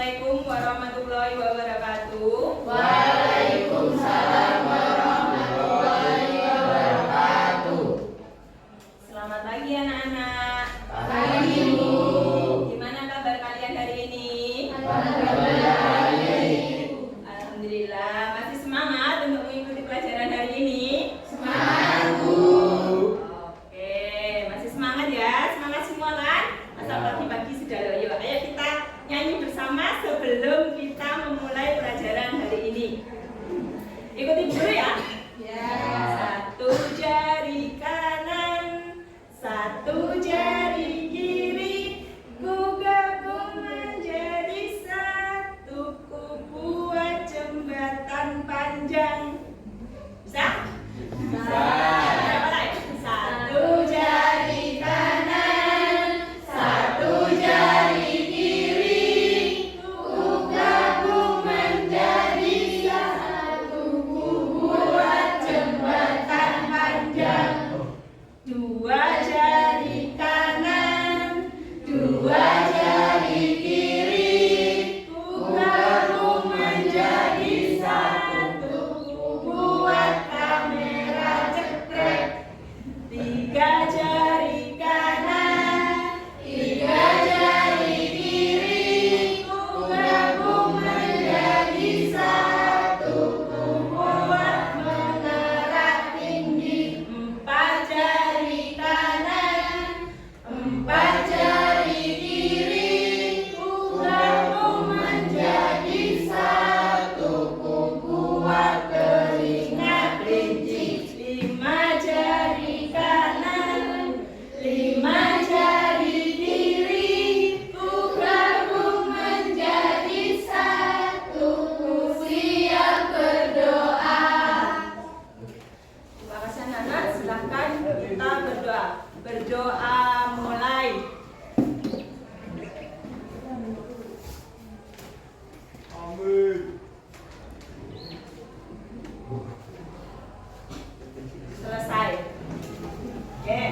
Assalamualaikum warahmatullahi wabarakatuh. Waalaikumsalam warahmatullahi wabarakatuh. Selamat pagi anak-anak. Pagi Bu. Gimana kabar kalian hari ini? Alhamdulillah. Masih semangat untuk mengikuti pelajaran hari ini? Semangat Bu. Oke, masih semangat ya? Semangat semua kan? Masa pagi-pagi sudah loyo. Ayo kita nyanyi bersama sebelum kita memulai pelajaran hari ini. Ikuti guru ya. Satu jari kanan, satu jari kiri, ku gabung menjadi satu, ku buat jembatan panjang. Bisa? Berapa lagi? Satu jari kanan, satu jari kiri, ku gabung menjadi satu, ku buat jembatan panjang. Dua jari kanan, dua jari kiri, ku gabung menjadi satu, ku buat kamera cekrek. Tiga jari kanan, tiga jari kiri, ku gabung menjadi satu, ku buat menara tinggi. Empat jari kanan, empat jari kiri, ku gabung menjadi satu, ku buat telinga kelinci. Lima jari kanan, lima jari kiri, ku gabung menjadi satu, ku siap berdoa. Terima kasih anak-anak, silahkan kita berdoa. Berdoa mulai. Amin. Selesai. Oke.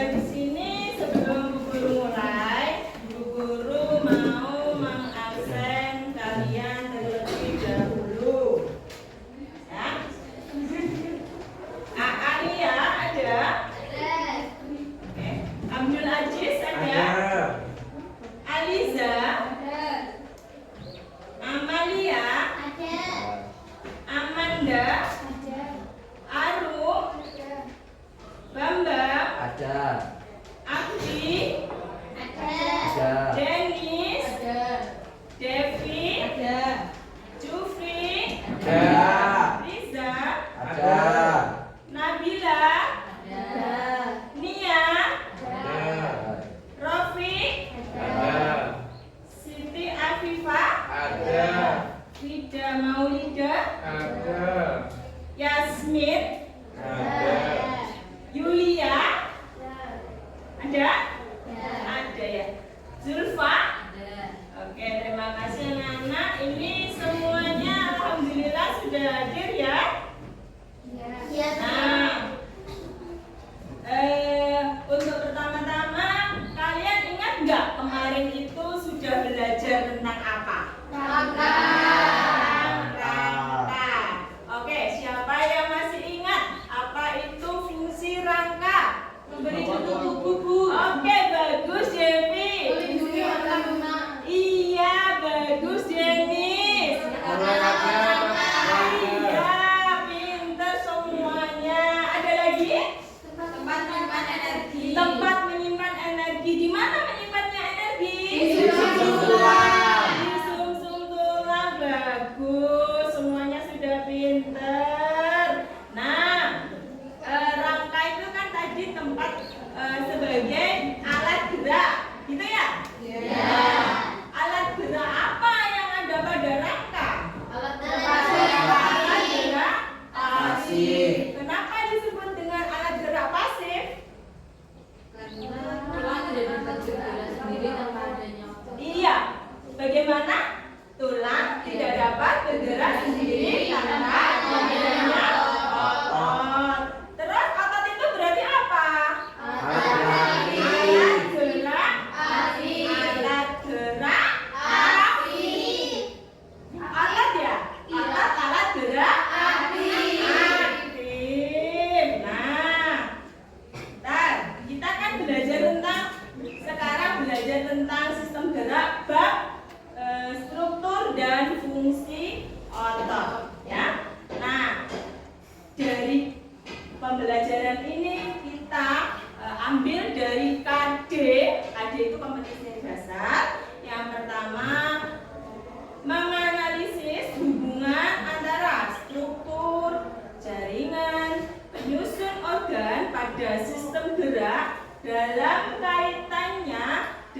Di sini sebelum Bu Guru mulai, Bu Guru mau mengabsen kalian terlebih dahulu. Ya. Alia ada? Oke. Abdul Aziz ada? Aliza? Amalia? Amanda? Arum? Bambang? Ada. Abdi? Ada. Dennis? Devi? Jufri? Ada. Riza? Ada. Nabila? Nia? Rofiq? Siti Afifah? Wida Maulida? Yasmin? Yulia? Ada? Ada ya. Zulfa? Oke, terima kasih anak-anak. Ini semuanya alhamdulillah sudah hadir ya. Nah, untuk pertama-tama kalian ingat nggak kemarin itu sudah belajar tentang apa? Rangka. Oke, siapa yang masih ingat apa itu fungsi rangka? Memberi tubuh buku. Oke, bagus Devi. Iya, bagus Dennis. Iya, pintar semuanya. Ada lagi? Tempat menyimpan energi. Di mana menyimpannya energi? Di sumsum tulang. Bagus, semuanya sudah pintar. Nah, rangka itu kan tadi tempat sebagai alat gerak, gitu ya? Nah, alat gerak apa yang ada pada rangka? Alat gerak pasif. Kenapa disebut dengan alat gerak pasif?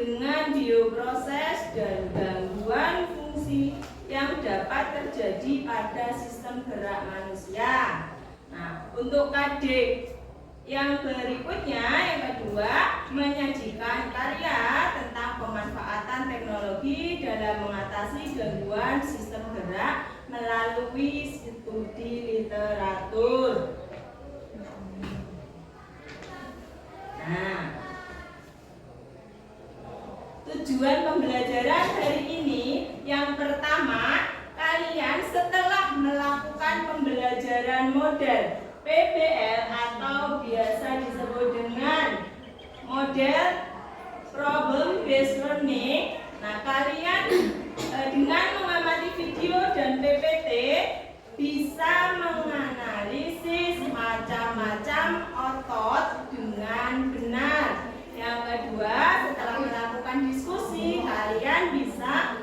dengan bioproses dan gangguan fungsi yang dapat terjadi pada sistem gerak manusia. Nah, untuk KD yang berikutnya, yang kedua, menyajikan karya tentang pemanfaatan teknologi dalam mengatasi gangguan sistem gerak melalui studi literatur. Nah, tujuan pembelajaran hari ini yang pertama, kalian setelah melakukan pembelajaran model PBL atau biasa disebut dengan model problem based learning. Nah, kalian dengan mengamati video dan PPT bisa menganalisis macam-macam otot dengan benar. Yang kedua, setelah melakukan diskusi, kalian bisa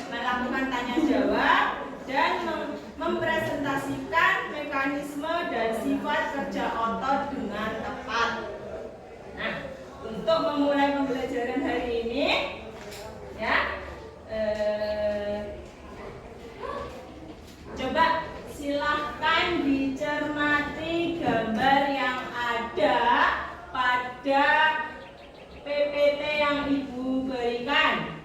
melakukan tanya jawab dan mempresentasikan mekanisme dan sifat kerja otot dengan tepat. Nah, untuk memulai pembelajaran hari ini, ya, coba silahkan dicermati gambar yang ada pada PPT yang Ibu berikan.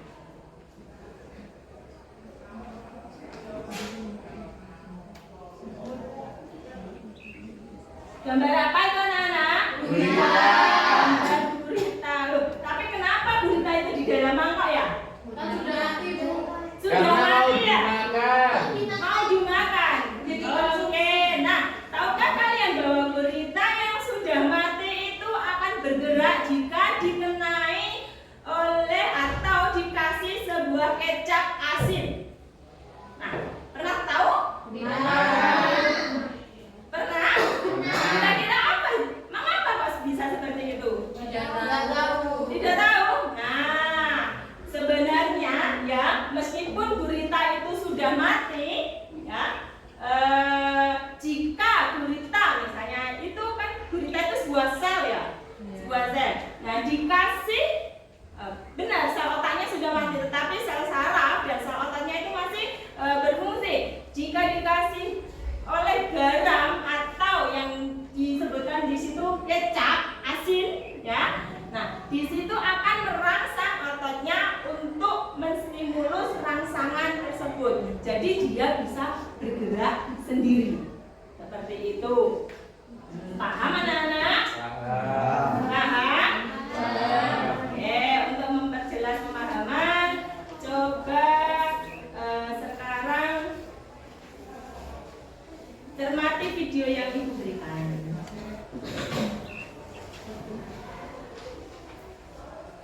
Gambar apa itu anak-anak? Gurita. Gambar gurita. Loh, tapi kenapa gurita itu di dalam mangkok ya? Sudah mati, Bu. Sudah Karena mau mati ya? dimakan. Mau dimakan. Oke. Nah, tahukah kalian bahwa gurita yang sudah mati itu akan bergerak jika dikenai oleh atau dikasih sebuah kecap asin? Nah, pernah tahu? Pernah? Kira-kira apa? Mengapa kok bisa seperti itu? Tidak tahu. Tidak tahu? Nah, sebenarnya ya, meskipun gurita itu sudah mati, ya, jika gurita misalnya itu kan gurita itu sebuah sel ya, sebuah sel. Nah, dikasih benar sel otaknya sudah mati, tetapi sel saraf dan sel otaknya itu masih berfungsi. Jika dikasih oleh garam atau yang disebutkan di situ kecap asin, ya. Nah, di situ akan merangsang ototnya untuk menstimulus rangsangan tersebut. Jadi dia bisa bergerak sendiri. Seperti itu. Paham anak-anak? Paham? Oke, untuk memperjelas pemahaman, coba sekarang cermati video yang Ibu berikan.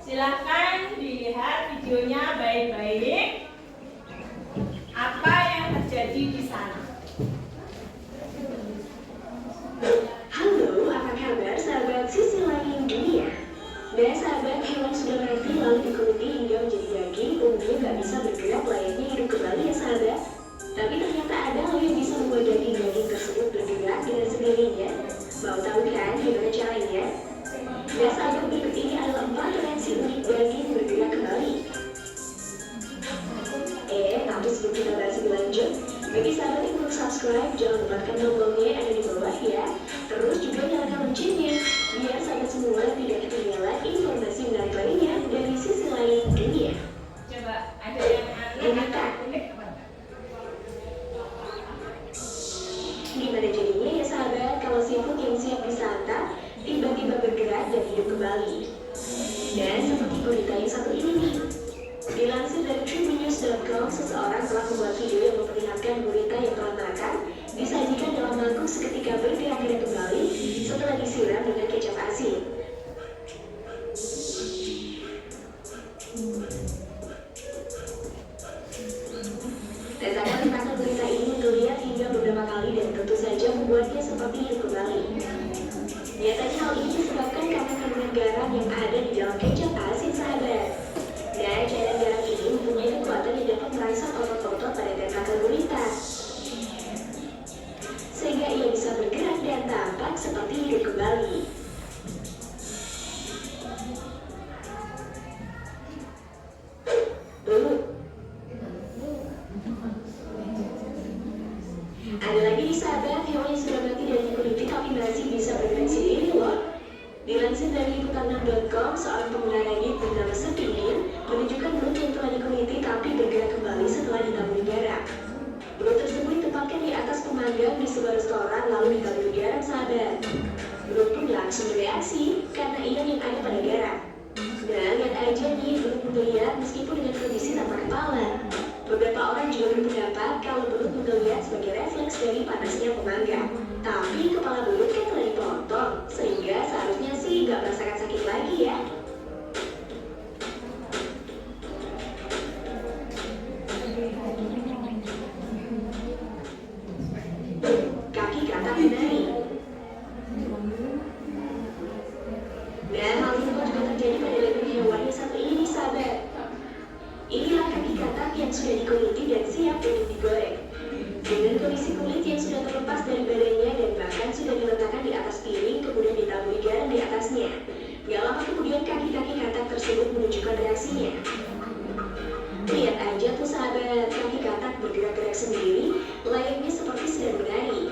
Silahkan dilihat videonya baik-baik. Apa yang terjadi di sana? Halo, apa kabar sahabat sisi lain dunia? Dan sahabat hewan sudah mati lalu dikundi hingga menjadi daging, umumnya nggak bisa bergerak layaknya hidup kembali ya sahabat. Tapi ternyata ada hal yang bisa membuat daging-daging tersebut bergerak dengan sendirinya. Mau tahu kan gimana caranya? Dan sahabat, berikut ini adalah 4 reaksi unik daging bergerak kembali. Tapi sebelum kita bahas lebih lanjut, bagi sahabat yang belum subscribe, jangan lupa tekan tombolnya yang ada di bawah ya. Terus juga nyalakan loncengnya, biar sahabat semua tidak ketinggalan informasi menarik lainnya dari sisi lain dunia. Coba ada yang aneh atau unik apa? Gimana jadinya ya sahabat kalau seafood yang siap disantap tiba-tiba bergerak dan hidup kembali? Dan seperti gurita yang satu ini nih. Dilansir dari tribunews.com, seseorang telah membuat video yang memperlihatkan gurita yang telah makan disajikan dalam mangkuk seketika bergerak kembali setelah disiram dengan kecap asin. Letakkan dimakan gurita ini menggeliat hingga beberapa kali dan tentu saja membuatnya seperti hidup kembali. Nyatanya hal ini disebabkan karena kandungan garam yang ada di dalam kecap asin sahabat. Dan cairan garam ini mempunyai kekuatan yang dapat merangsang otot-otot pada tentakel gurita, sehingga ia bisa bergerak dan tampak seperti hidup kembali. sebuah restoran lalu ditaburi garam, sahabat. Belut pun langsung bereaksi karena ikan yang ada pada garam. Nah, lihat aja nih, belut menggeliat meskipun dengan kondisi tanpa kepala. Beberapa orang juga berpendapat kalau belut menggeliat sebagai refleks dari panasnya pemanggang. Tapi kepala belut kan telah dipotong, sehingga seharusnya sih nggak merasakan sakit lagi ya. Kaki katak menari. Nah, hal ini juga terjadi pada leher hewan yang satu ini, sahabat. Inilah kaki katak yang sudah dikuliti dan siap untuk digoreng. Dengan kondisi kulit yang sudah terlepas dari badannya dan bahkan sudah diletakkan di atas piring, kemudian ditaburi garam di atasnya. Gak lama kemudian kaki-kaki katak tersebut menunjukkan reaksinya. Lihat aja tuh sahabat, kaki katak bergerak-gerak sendiri, layaknya seperti sedang menari.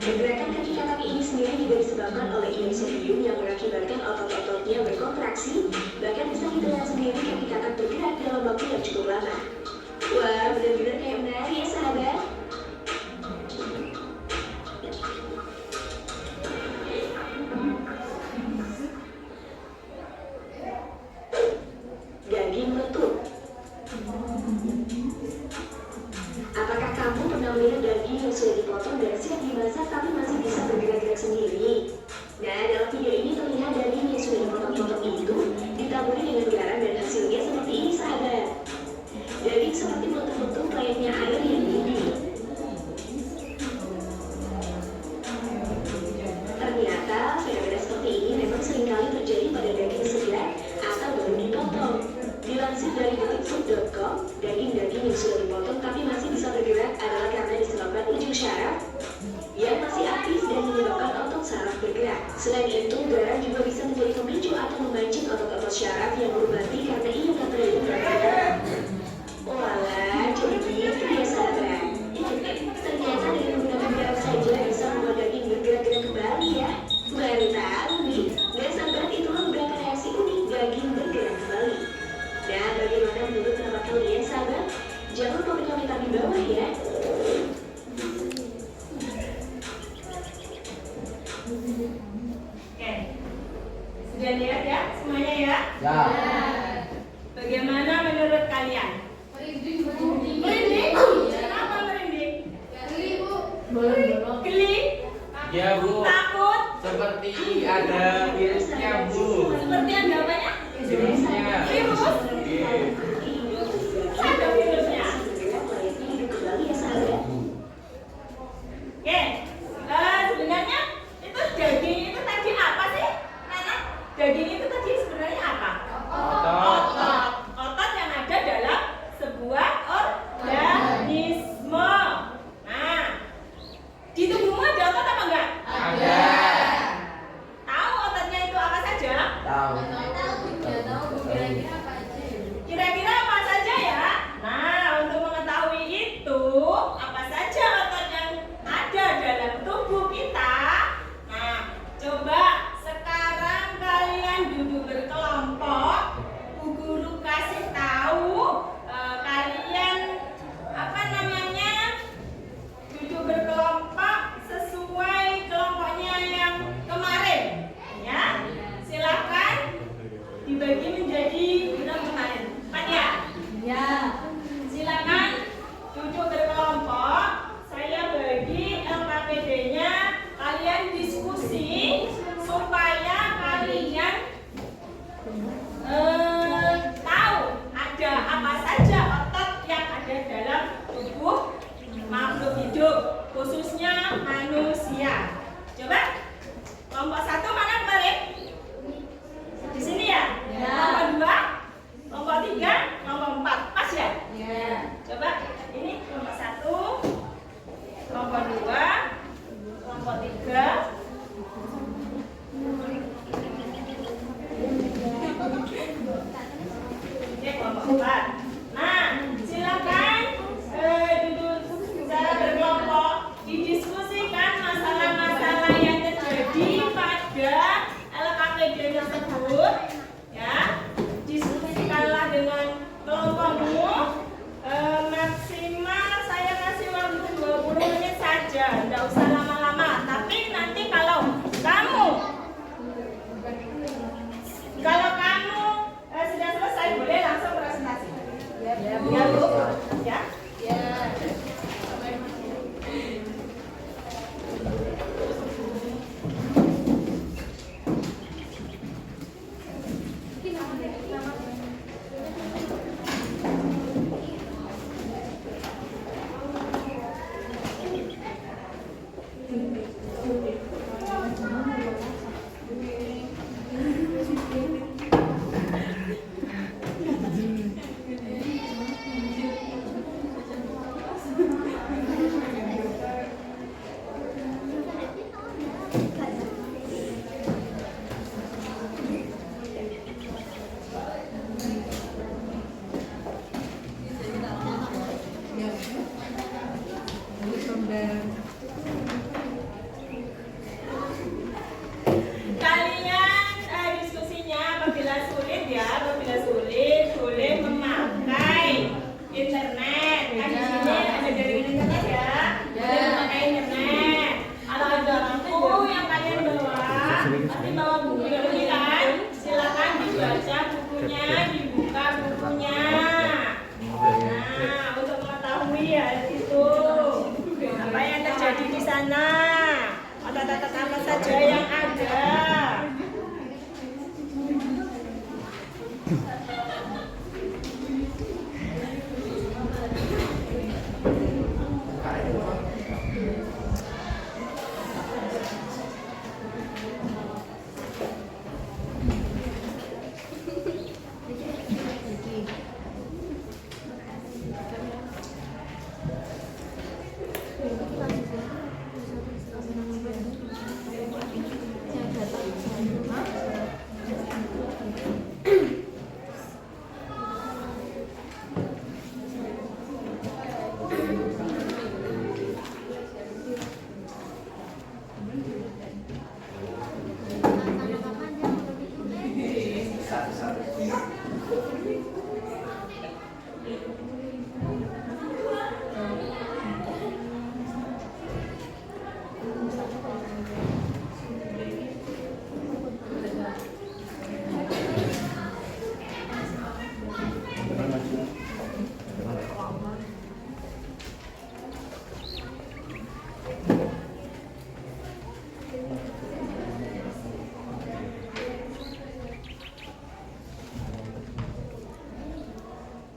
Pergerakan kaki katak ini sendiri juga disebabkan oleh ion sodium yang mengakibatkan otot-ototnya berkontraksi, bahkan bisa kita lihat sendiri kaki katak bergerak dalam waktu yang cukup lama. Wah, benar-benar kayak menari ya sahabat. Daging meletup. Apakah kamu pernah melihat daging yang sudah dipotong dan siap dimasak tapi masih bisa bergerak-gerak sendiri? Nah, dalam video ini terlihat daging yang sudah dipotong-potong itu ditaburi dengan garam dan hasilnya seperti ini, sahabat. Daging seperti meletup-letup layaknya air yang mendidih. Ternyata fenomena seperti ini memang seringkali terjadi pada daging segar atau baru dipotong. Dilansir dari detikfood.com, daging-daging yang sudah dipotong tapi masih bisa bergerak adalah karena disebabkan ujung syaraf yang masih aktif dan menyebabkan otot saraf bergerak. Selain itu, garam juga bisa menjadi pemicu atau memancing otot-otot syaraf yang berbati karena ion natrium bergerak. Walah, jadi gitu ya sahabat. Ternyata dengan menggunakan garam saja bisa membuat daging bergerak-gerak kembali ya. Baru tahu nih, dan sahabat, itulah beberapa reaksi unik daging bergerak kembali. Dan bagaimana menurut pendapat kalian, sahabat? Jangan lupa berkomentar di bawah ya. Oke, sudah lihat ya semuanya ya? Ya. Bagaimana menurut kalian? Merinding? Kenapa merinding? Geli? Ya, Bu. Takut? Seperti ada virusnya, Bu. Seperti ada apanya? Virusnya. Virus? Ada virusnya. Oke, sebenarnya itu daging itu tadi apa sih? Nana? Daging itu tadi sebenarnya apa? Otot. Otot yang ada dalam sebuah organisme. Nah, di tubuhmu ada otot apa enggak? Ada. Tahu ototnya itu apa saja? Tahu. Kira-kira apa saja ya? Nah, untuk mengetahui itu, apa saja otot yang ada dalam tubuh kita? Nah, coba sekarang kalian duduk berkelompok. Bu Guru kasih tahu kalian apa namanya? Duduk berkelompok sesuai kelompoknya yang kemarin. Ya, silakan dibagi menjadi berapa kemarin? 4 ya? Ya. Silakan duduk berkelompok. Saya bagi LKPD-nya. Kalian diskusi supaya kalian tahu ada apa saja otot yang ada dalam tubuh makhluk hidup, khususnya manusia. Coba kelompok 1 mana kemarin? Di sini ya? Ya. Kelompok 2, kelompok 3, kelompok 4. Pas ya? Ya. Coba ini kelompok 1, kelompok 2, kelompok 3. Oke, kelompok 4. Nah, silakan duduk secara berkelompok didiskusi Ya Bu, ya. Kalian diskusinya apabila sulit ya, apabila sulit boleh memakai internet. Kan di sini ada jaringan internet ya, boleh memakai internet. Kalau ada buku yang kalian bawa, pasti bawa buku biologi kan? Silakan dibaca bukunya, dibuka bukunya. Nah, untuk mengetahui ya itu apa yang terjadi di sana, otot-otot apa saja yang ada.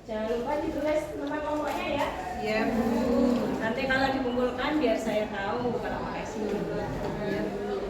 Jangan lupa ditulis nama kelompoknya ya. Ya Bu. Nanti kalau dikumpulkan biar saya tahu kalau pakai sini. Ya Bu.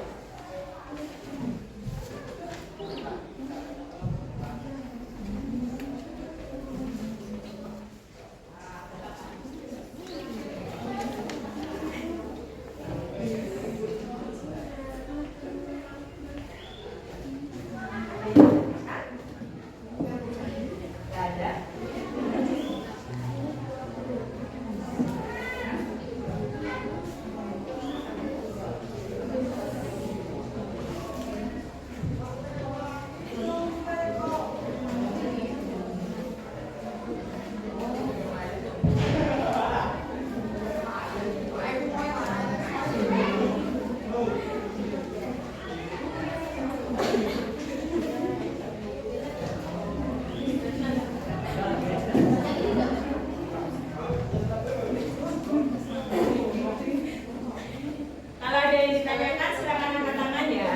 Kalau ada yang ditanyakan silakan angkat tangan ya.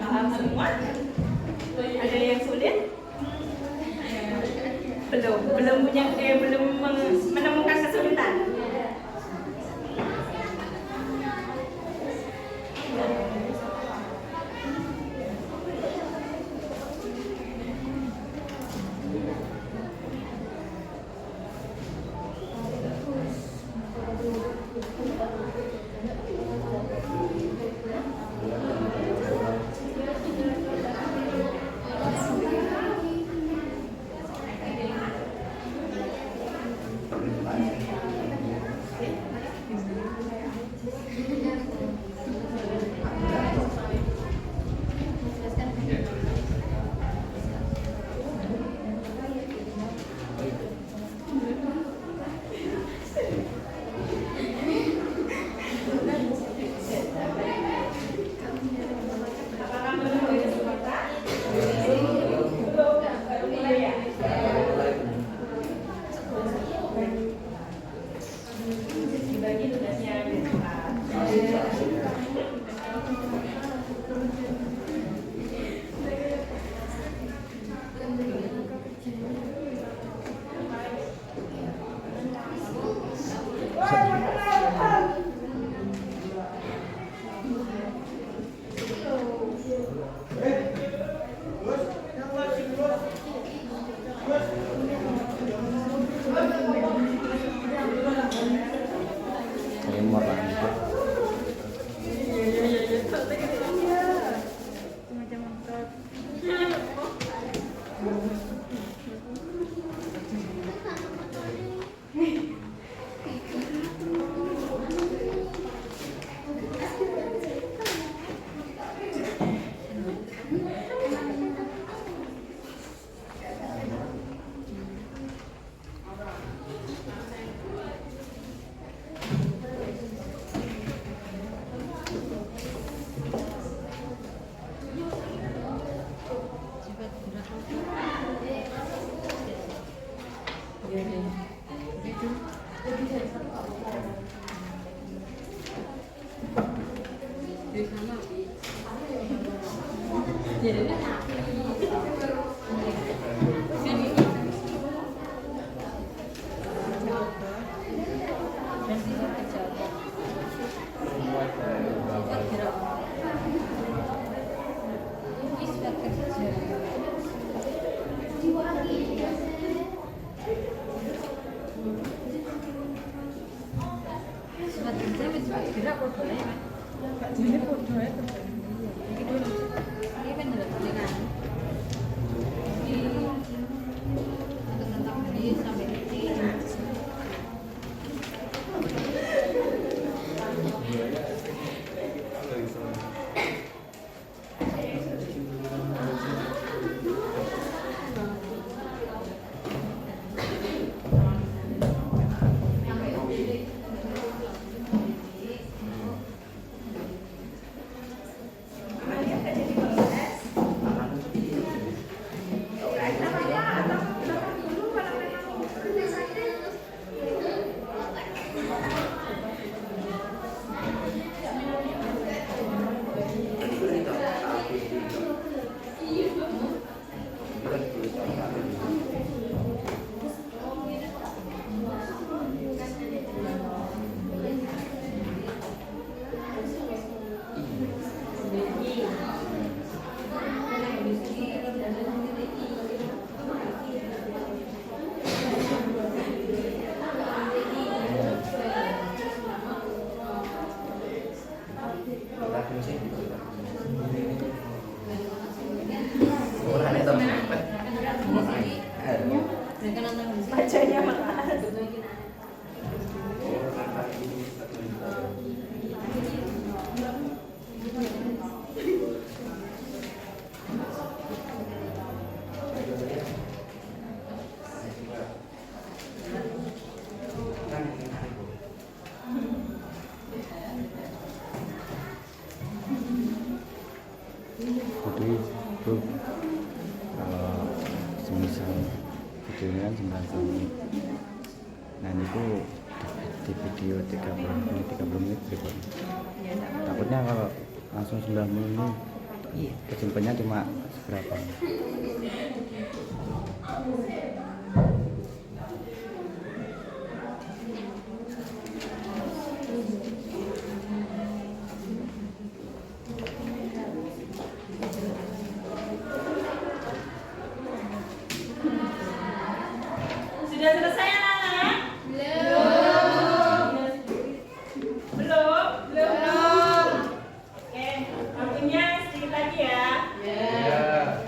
Paham semua? Ada yang sulit? Belum menemukan kesulitan. Apakah menunggu kesempatan? Lemot lah. Bacanya malas. Jadi itu kalau semisal videonya kan 9 menit, nah ini tuh di video 30 menit gitu. Takutnya kalau langsung 90 menit kesimpannya cuma seberapa. Sudah selesai anak-anak? Belum? Belum. Oke, waktunya sedikit lagi ya. Iya.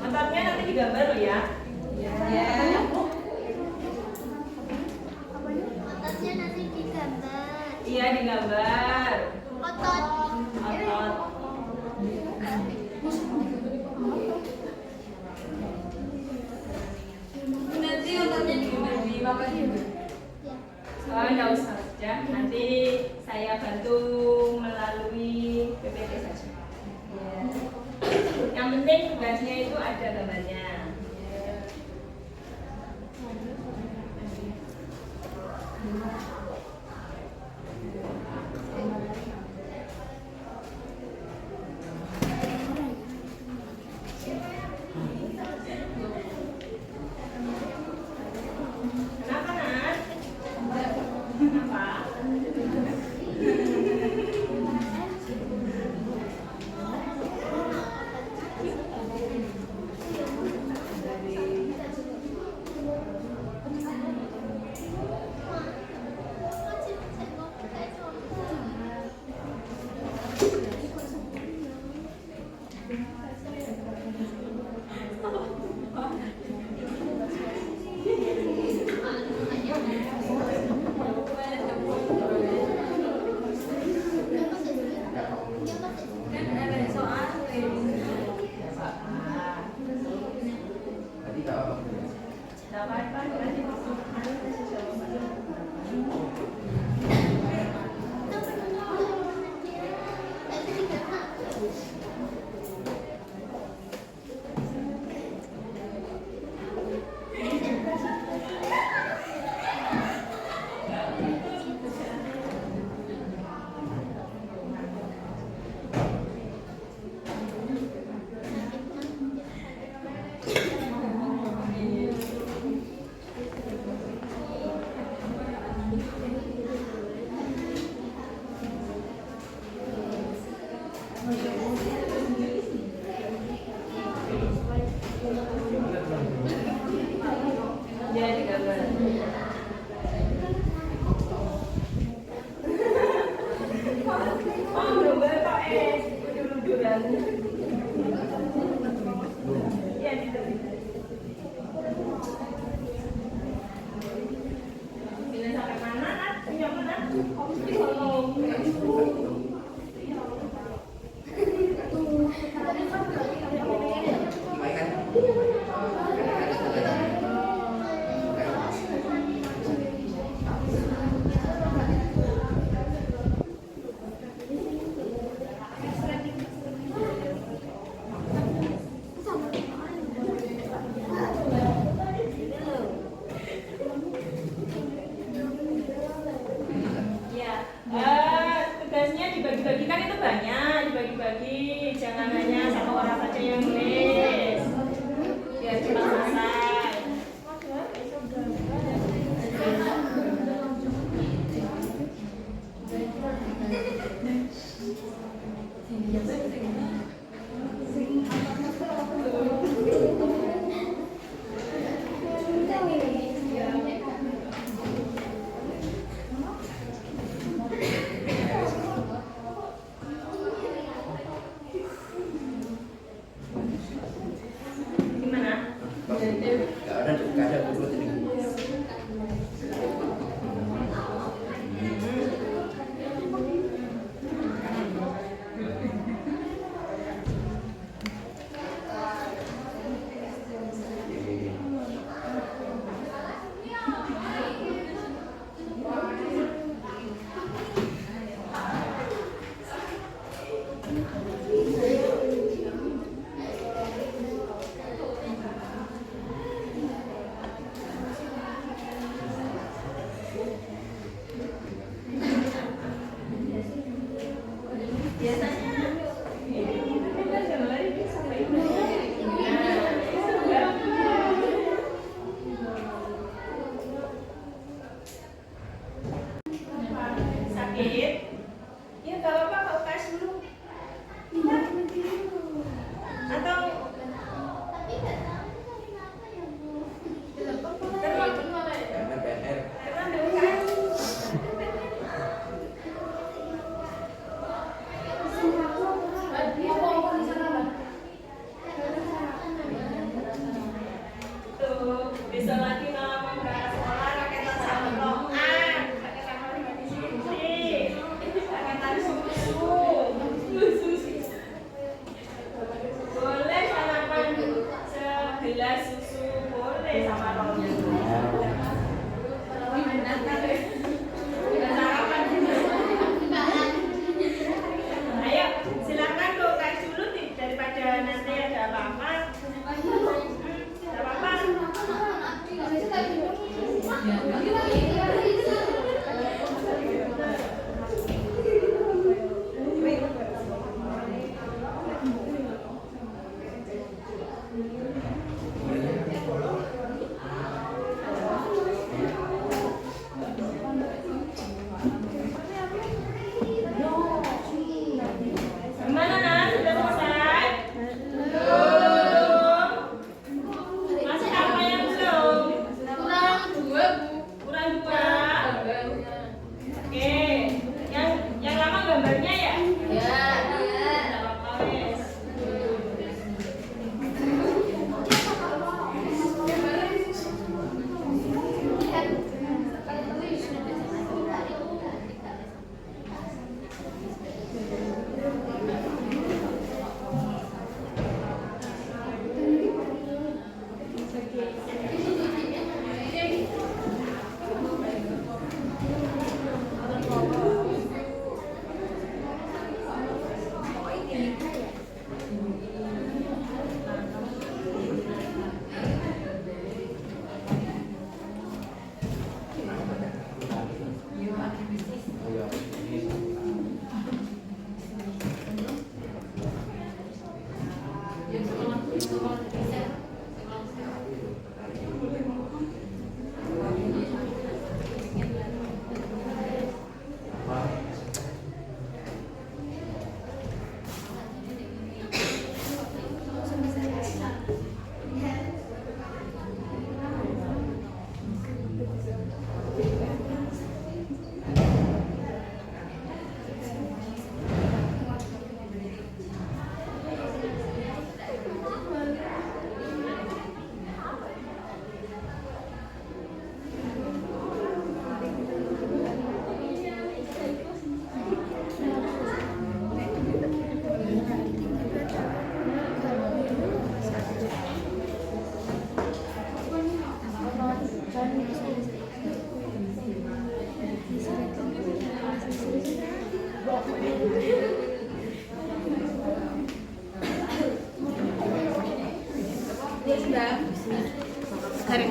Ototnya nanti digambar loh ya. Ototnya nanti digambar. Iya, digambar. Otot. Otot. saya bantu melalui PPT saja. Ya. Yang penting tugasnya itu ada gambarnya. Kenapa, Nat? Kenapa? Ya, di gambar. Oh, gambar Pak ludur-luduran. Ya, gitu. Bila sampai mana, Nat? Punya mana?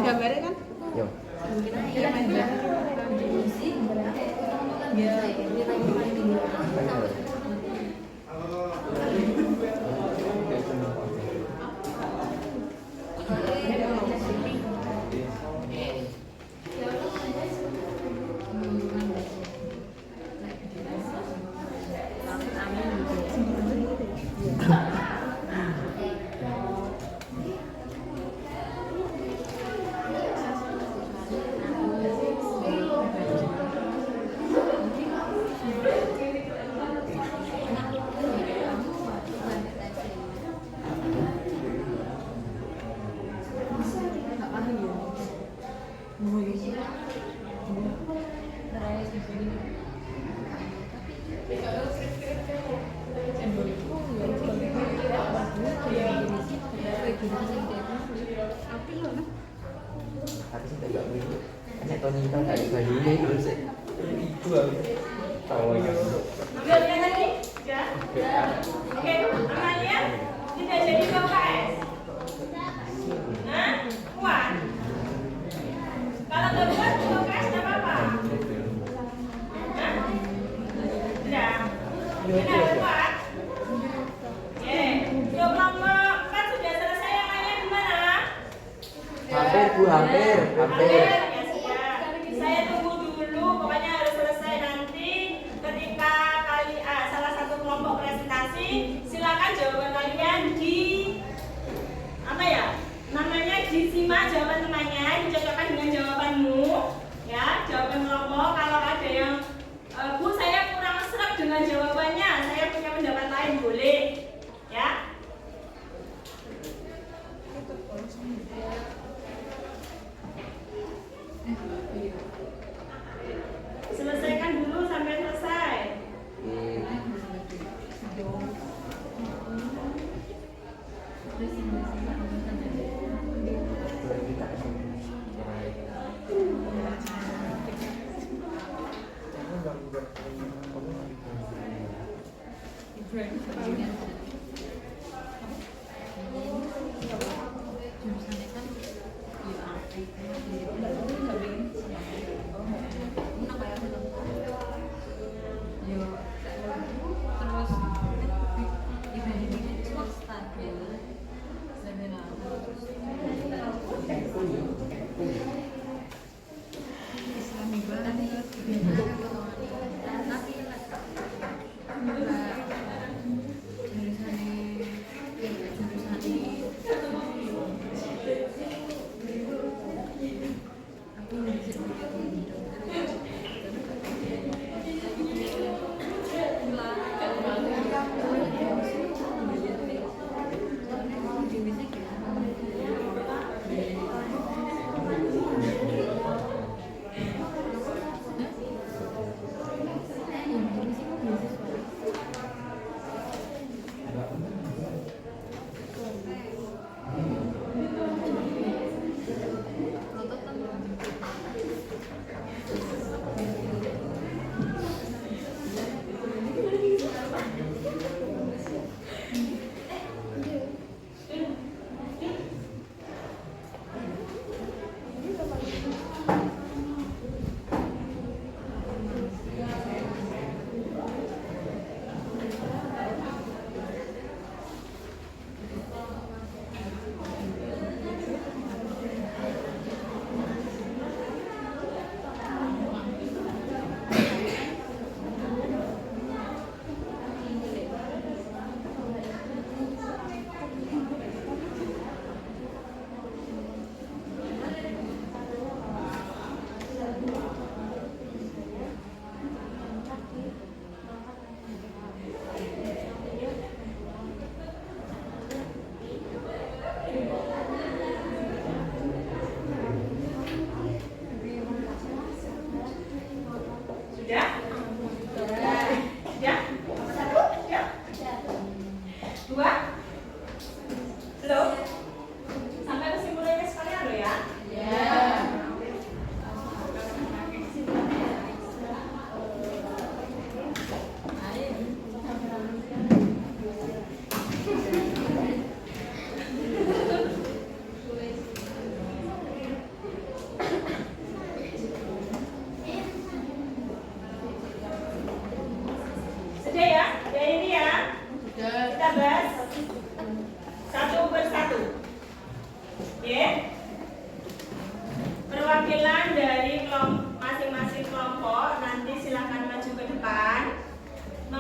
gambarnya kan? Yo. Tapi sih tidak begitu. Hanya Tony kita nggak ada bajunya itu sih. Itu tahu ya. Udah lihat lagi? Ya. Oke, Amalia tidak jadi KKS. Nah, kuat. Kalau nggak kuat KKS nggak apa-apa. Hah? Tidak. Tidak kuat. Oke, kelompok 4 sudah selesai yang lainnya gimana? Hampir Bu, hampir. Ya sudah. Saya tunggu dulu, pokoknya harus selesai nanti. Ketika salah satu kelompok presentasi, silakan jawaban kalian disimak jawaban temannya, dicocokkan dengan jawabanmu, ya, jawaban kelompok. Kalau ada yang Bu, saya kurang serap dengan jawabannya, saya punya pendapat lain, boleh, ya. Selesaikan dulu sampai selesai.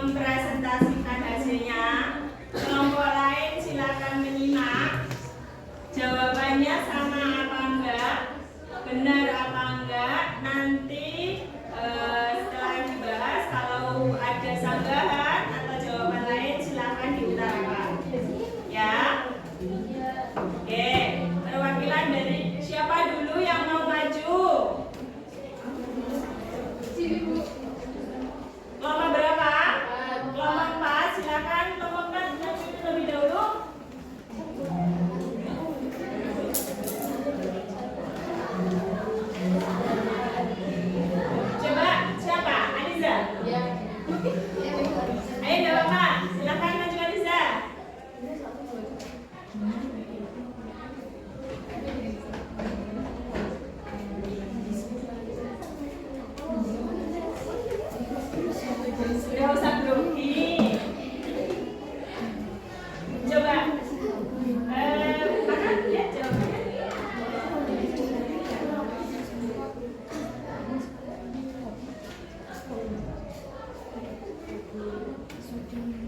mempresentasikan hasilnya. Kelompok lain silakan menyimak. Jawabannya sama apa enggak, benar apa enggak. Nanti setelah dibahas, kalau ada sanggahan atau jawaban lain silakan diutarakan. Ya. Oke, perwakilan dari siapa dulu yang mau maju? Kelompok berapa? Kelompok 4, silakan kelompok 4 maju terlebih dahulu. Coba siapa? Aliza? Ya. Ayo jawab Pak, silakan maju Aliza. Sudah usah grogi. Coba mana lihat jawabannya.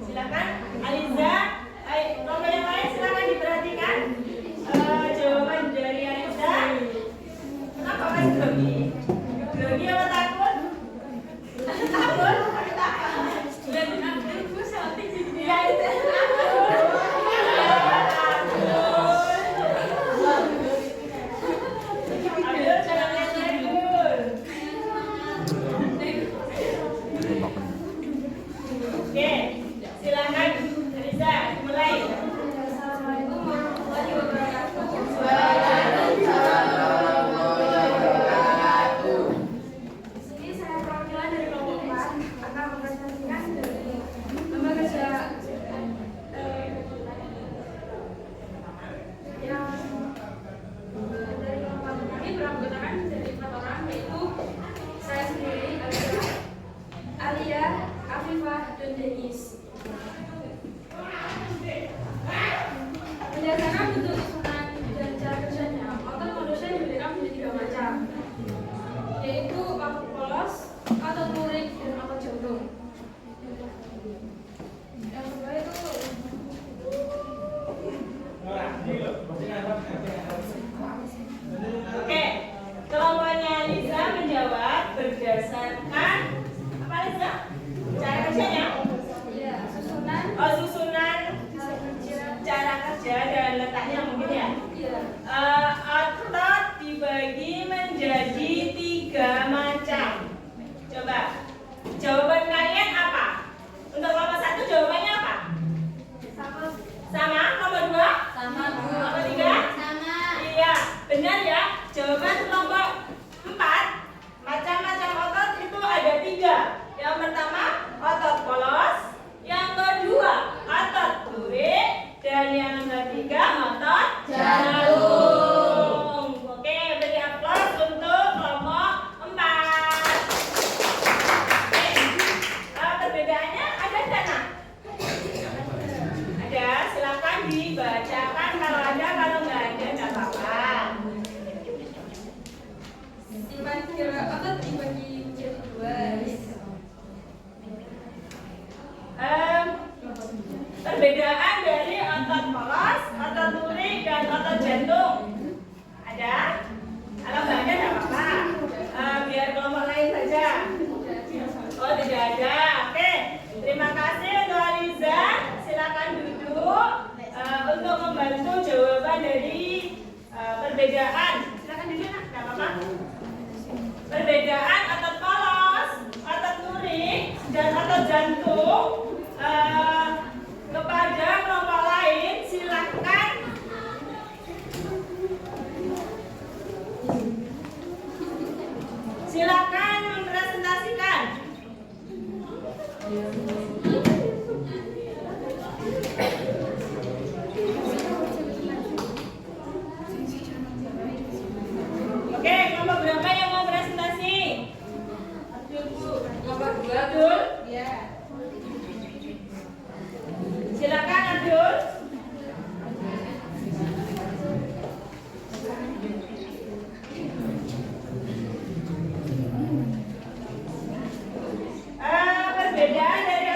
Silakan Aliza, kelompok yang lain silakan diperhatikan. Jawaban dari Aliza. Kenapa masih grogi? Grogi apa takut? Takut? Ya itu. Abdul, jangan ngejekul. Oke, silakan Riza mulai. Assalamualaikum warahmatullahi wabarakatuh. Di sini saya perwakilan dari kelompok 4 akan mempresentasikan dari lembaga kerja yang dari kelompok kami beranggotakan dari 4 orang, yaitu saya sendiri, Alia, Afifah, dan Denis. Berdasarkan bentuk susunan dan cara kerjanya, otot manusia dibedakan menjadi 3 macam, yaitu otot polos, otot lurik, dan otot jantung. Yang kedua itu oke, kelompoknya Liza menjawab berdasarkan apa Liza? Cara kerjanya? Iya, susunan. Oh, susunan cara kerja dan letaknya mungkin ya? Iya. Otot dibagi menjadi 3 macam. Coba, jawaban kalian apa? Untuk kelompok 1 jawabannya apa? Sama? Kelompok 2? Sama. Kelompok 3? Sama. Iya, benar ya. Jawaban kelompok 4, macam-macam otot itu ada 3. Yang pertama, otot polos. Yang kedua, otot lurik. Dan yang ketiga, otot jantung. Oke, beri aplaus untuk kelompok 4. Oke, perbedaannya ada nggak, Nak? Ada, silakan dibacakan kalau ada, kalau nggak ada nggak apa-apa. Kira otot dibagi menjadi 2. Perbedaan dari otot polos, otot lurik, dan otot jantung ada? Kalau nggak ada nggak apa-apa. Biar kelompok lain saja. Oh, tidak ada. Oke, terima kasih untuk Aliza. Silakan duduk untuk membantu jawaban dari perbedaan. Silakan duduk, Nak. Nggak apa-apa. Perbedaan otot polos, otot lurik, dan otot jantung kepada kelompok lain silakan mempresentasikan. Oke, kelompok berapa yang mau presentasi? Kelompok 2, Abdul? Iya. Silakan Abdul. Perbedaan dari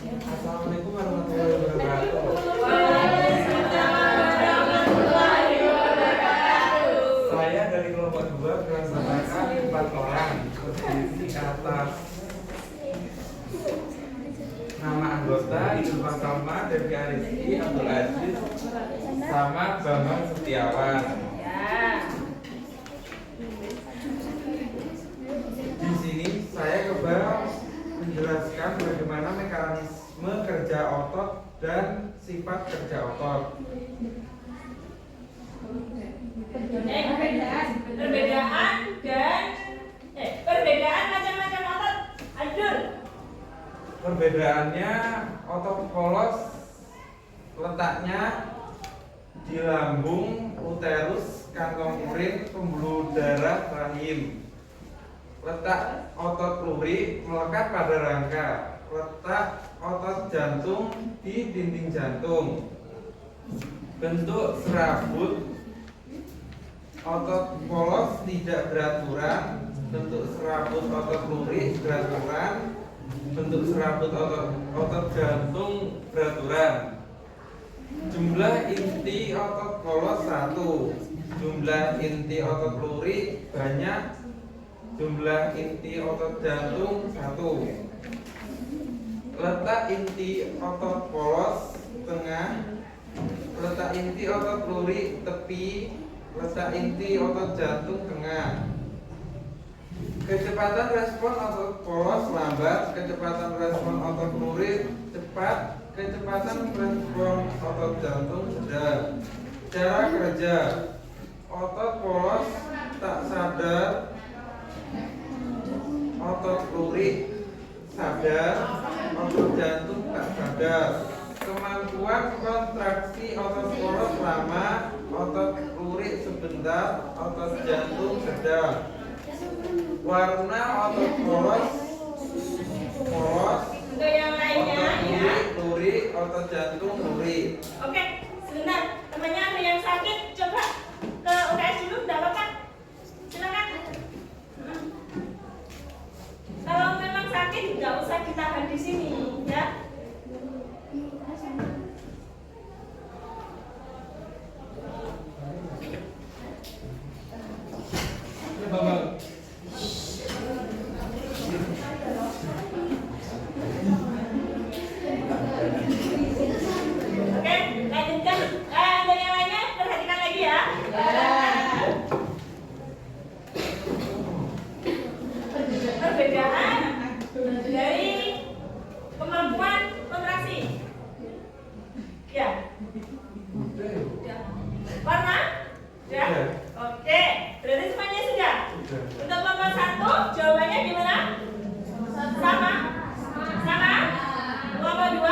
Assalamualaikum warahmatullahi wabarakatuh. Saya dari kelompok 2 berdasarkan 4 orang berdiri di atas nama anggota Idul Fatma, Devi Aristi, Abdul Aziz, sama Bambang Setiawan. Ya. Di sini saya coba menjelaskan bagaimana mekanisme kerja otot dan sifat kerja otot. Perbedaan macam-macam otot. Adul. Perbedaannya otot polos letaknya di lambung, uterus, kantong urin, pembuluh darah, rahim. Letak otot pluri melekat pada rangka. Letak otot jantung di dinding jantung. Bentuk serabut otot polos tidak beraturan. Bentuk serabut otot pluri beraturan. Bentuk serabut otot jantung beraturan. Jumlah inti otot polos 1. Jumlah inti otot pluri banyak. Jumlah inti otot jantung 1. Letak inti otot polos tengah. Letak inti otot pluri tepi. Letak inti otot jantung tengah. Kecepatan respon otot polos lambat. Kecepatan respon otot pluri cepat. Kecepatan respon otot jantung sedang. Cara kerja otot polos tak sadar, otot pluri sadar, otot jantung tak sadar. Kemampuan kontraksi otot polos lama, otot pluri sebentar, otot jantung sedang. Warna otot polos, Untuk yang lainnya ya. pluri, otot jantung pluri. Oke, sebentar. Temannya ada yang sakit, coba ke UKS dulu, enggak apa-apa. Silakan. Kalau memang sakit nggak usah ditahan di sini, ya. Oke, lanjutkan. Untuk yang lainnya perhatikan lagi ya. Perbedaan dari kemampuan kontraksi. Ya. Warna? Ya. Oke, berarti semuanya sudah. Untuk kelompok 1 jawabannya gimana? Sama? Sama? Kelompok 2?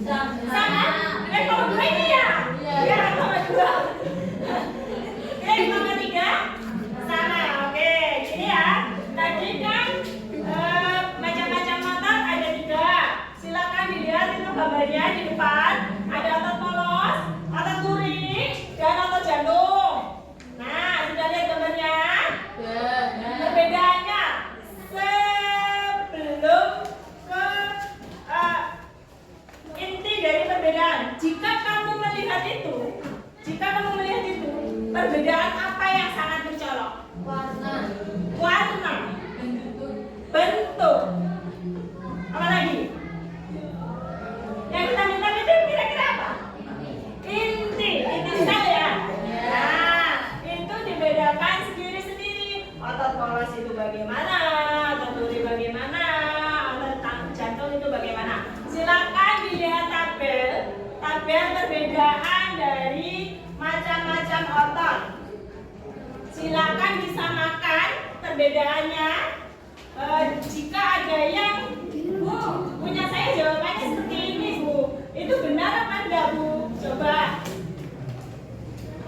Sama? Kelompok 2 ini ya? Ya, kelompok 2. Oke, kelompok 3? Sama, oke. Gini ya. Tadi kan macam-macam otot ada 3. Silakan dilihat itu gambarnya di depan. Ada otot polos, otot duri, dan otot jantung. Nah, sudah lihat gambarnya? Perbedaannya sebelum ke inti dari perbedaan. Jika kamu melihat itu, perbedaan apa yang sangat mencolok? Warna, bentuk, apa lagi? Yang kita minta itu kira-kira apa? Inti sel ya. Nah, itu dibedakan sendiri-sendiri. Otot polos itu bagaimana? Otot duri bagaimana? Otot jantung itu bagaimana? Silakan dilihat tabel perbedaan dari macam-macam otot. Silakan disamakan perbedaannya. Jika ada yang punya saya jawabannya seperti ini, Bu, itu benar apa enggak, Bu? Coba.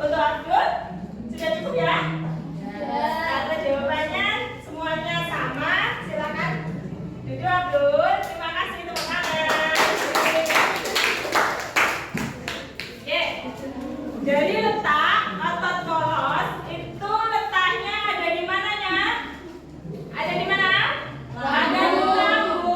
Untuk Abdul sudah cukup ya? Karena jawabannya semuanya sama. Silakan duduk, Abdul. Terima kasih untuk tangan. Oke. Dari letak otot polos itu letaknya ada di mananya? Ada di mana? Ada di lambung.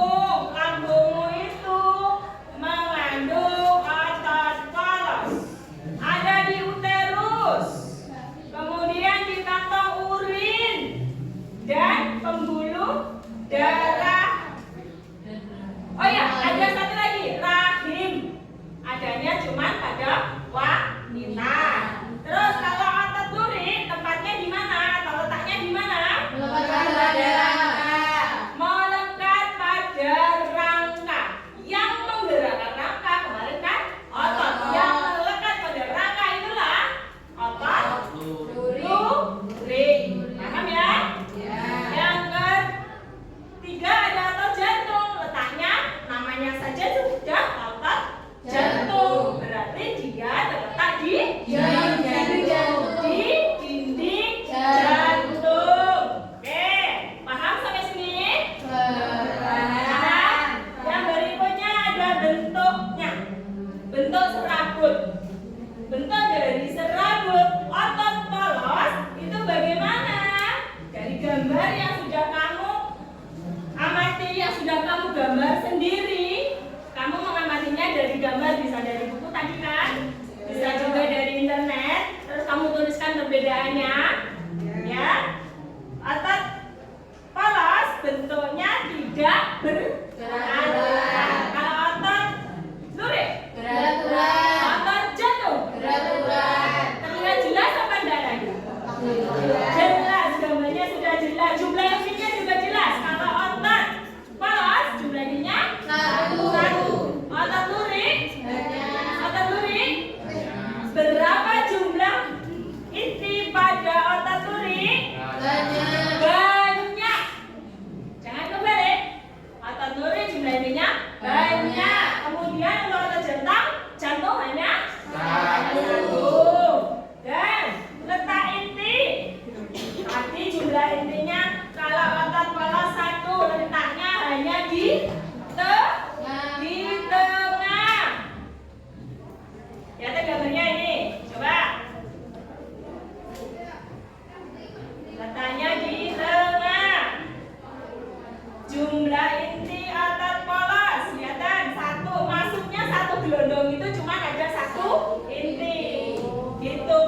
gambar sendiri. Kamu mengamatinya dari gambar, bisa dari buku tadi kan, bisa juga dari internet. Terus kamu tuliskan perbedaannya, ya. Otot polos bentuknya tidak bergerak. Kalau otot lurik, otot jantung, terlihat jelas apa enggak lagi? Jelas, gambarnya sudah jelas, jumlah ininya juga jelas. Kalau otot polos jumlah ininya 1. Otot lurik berapa jumlah inti pada otot lurik? Banyak. Jangan kebalik. Otot lurik jumlah intinya banyak. Kemudian untuk otot jantung hanya 1. Dan letak inti tadi jumlah intinya kalau otot polos 1, letaknya hanya di tengah. Lihat gambarnya ini, coba. Letaknya di tengah. Jumlah inti otot polos, kelihatan 1. Masuknya 1 gelondong itu cuma ada 1 inti. Gitu.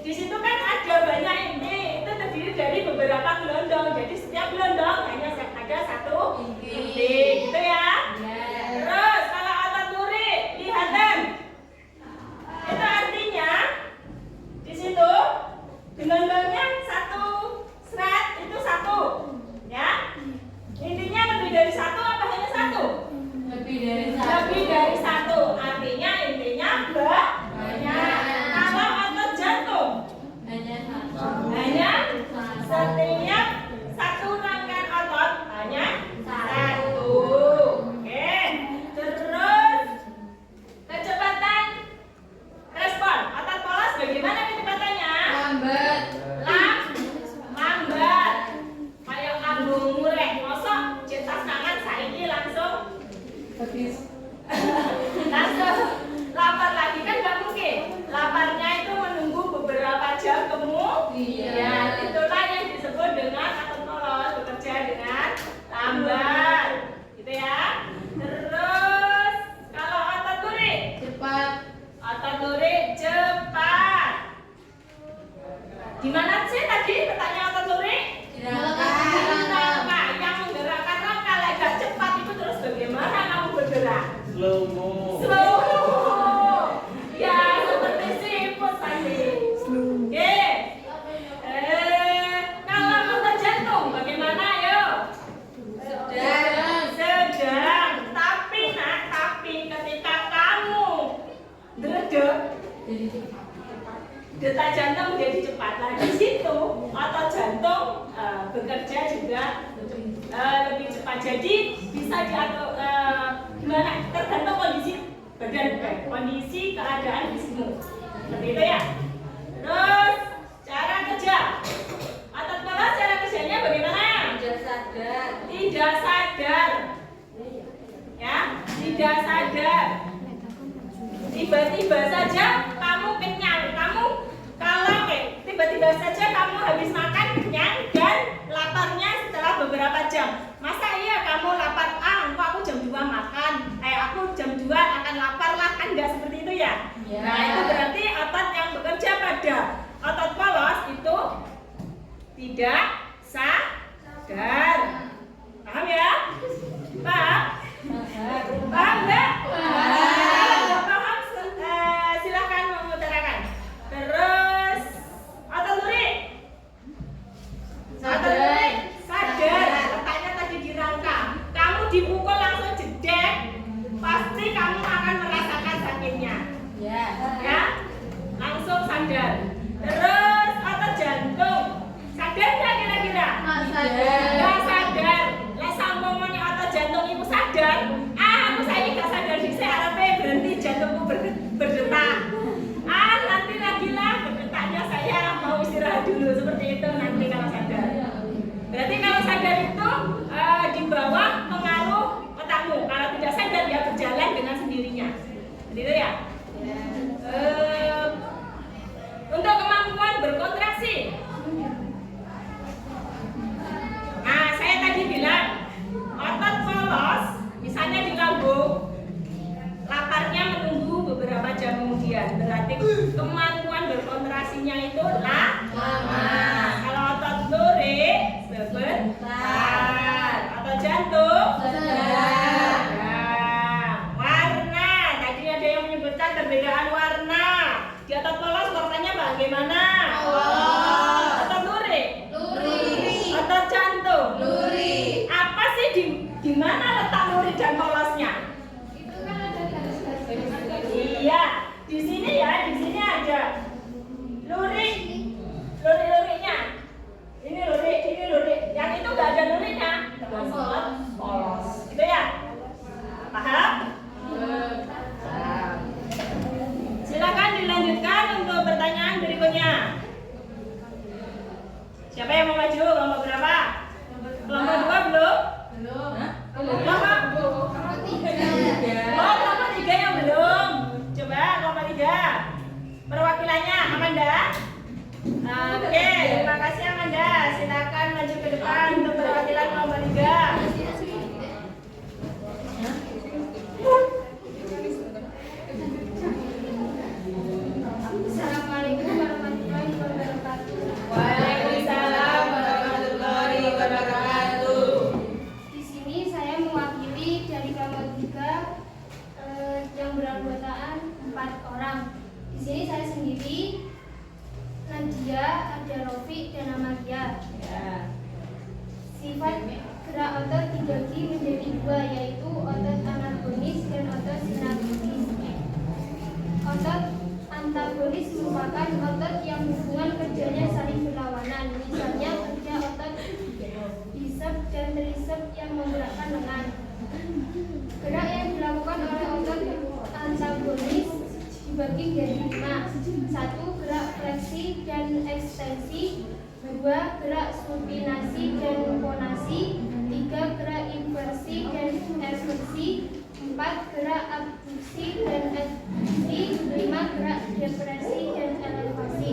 Di situ kan ada banyak inti, itu terdiri dari beberapa gelondong. Jadi setiap gelondong hanya ada 1 inti, gitu ya. Terus kalau otot lurik, lihatan. Itu artinya di situ gelondongnya 1 serat itu 1, ya. Intinya lebih dari 1 apa hanya 1? Lebih dari 1. Artinya intinya banyak. Kalau otot jantung hanya setiap 1 rangkaian otot hanya 1. Oke. Terus kecepatan respon otot polos bagaimana kecepatannya? Lambat. Kayak lambung murek, mosok cetas tangan saiki langsung lapar lagi kan nggak mungkin. Laparnya itu menunggu beberapa jam kemudian. Itulah yang disebut dengan otot polos, bekerja dengan lambat, gitu ya. Terus kalau otot lurik cepat. Gimana sih tadi pertanyaan otot lurik? Rangka. Yang menggerakkan rangka agak cepat itu terus bagaimana kamu bergerak? Slow-mo. Ya seperti siput tadi. Oke. Kalau otot jantung bagaimana ayo? Sedang. Tapi ketika kamu deredek, detak jantung menjadi cepat. Nah di situ otot jantung bekerja juga lebih cepat. Jadi bisa diatur gimana? Tergantung kondisi badan, kondisi keadaan fisikmu. Seperti itu ya. Terus cara kerja otot polos, cara kerjanya bagaimana? Tidak sadar. Ya, tidak sadar. Tiba-tiba saja kamu kenyang, tiba-tiba saja kamu habis makan kenyang dan laparnya setelah beberapa jam. Masa iya kamu lapar? Aku jam 2 makan, aku jam 2 akan lapar lah, kan nggak seperti itu ya? Nah itu berarti otot yang bekerja pada otot polos itu tidak sadar. Paham ya? Paham? Paham nggak? Kalau nggak paham silahkan mengutarakan. Terus otot lurik sadar. Letaknya tadi di rangka. Kamu dipukul langsung jedek, pasti kamu akan merasakan sakitnya. Ya, langsung sadar. Terus otot jantung sadar nggak kira-kira? Nggak sadar. Lah sampomone otot jantung ibu sadar. Aku saya nggak sadar sih, saya berhenti jantungku berdetak. Nanti lagi lah berdetaknya, saya mau istirahat dulu, seperti itu nanti kalau sadar. Berarti kalau sadar itu di bawah pengaruh otakmu. Kalau tidak sadar dia berjalan dengan sendirinya. Begitu ya? Untuk kemampuan berkontraksi. Nah, saya tadi bilang otot polos Berarti kemampuan berkontrasinya itu lama. Kalau otot lurik sebentar. Otot jantung sedang. Warna, tadi ada yang menyebutkan perbedaan warna. Di otot polos warnanya bagaimana? Otot lurik. Otot jantung. Apa sih di mana letak lurik dan polosnya? Iya, di sini ya, di sini ada lurik-luriknya. Ini lurik. Yang itu nggak ada luriknya, polos. Itu ya, paham? Silakan dilanjutkan untuk pertanyaan berikutnya. Siapa yang mau maju? Kelompok berapa? Kelompok 2 belum? Kelompok 3. Oh, kelompok 3 yang belum. Coba kelompok 3. Perwakilannya Amanda. Oke, terima kasih Amanda. Silakan maju ke depan untuk perwakilan kelompok 3. Assalamualaikum warahmatullahi wabarakatuh. Waalaikumsalam warahmatullahi wabarakatuh. Di sini saya mewakili dari kelompok 3 yang beranggotaan 4 orang. Di sini saya sendiri, Nadia, ada Rofi dan Amalia. Sifat gerak otot dibagi menjadi 2, yaitu otot anagonis dan otot sinaptis. Otot antagonis merupakan otot yang hubungan kerjanya saling berlawanan. Misalnya kerja otot biceps dan triceps yang menggerakkan lengan. Gerak yang dilakukan oleh otot antagonis dibagi menjadi 5. 1. Gerak fleksi dan ekstensi. 2. Gerak supinasi dan ponasi. 3. Gerak inversi dan eversi. 4. Gerak abduksi dan adduksi. 5. Gerak depresi dan elevasi.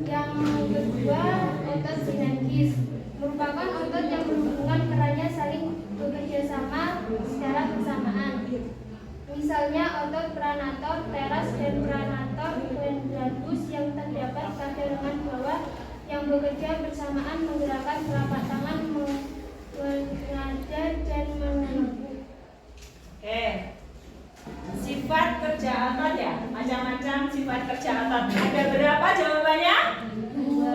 Yang kedua, otot sinergis merupakan otot yang berhubungan perannya saling bekerja sama secara bersamaan. Misalnya otot pranator teras dan pranator quadratus yang terdapat pada lengan bawah yang bekerja bersamaan menggerakkan telapak tangan menada dan meneguk. Oke. Sifat kerja otot ya, macam-macam sifat kerja otot. Ada berapa jawabannya? 2.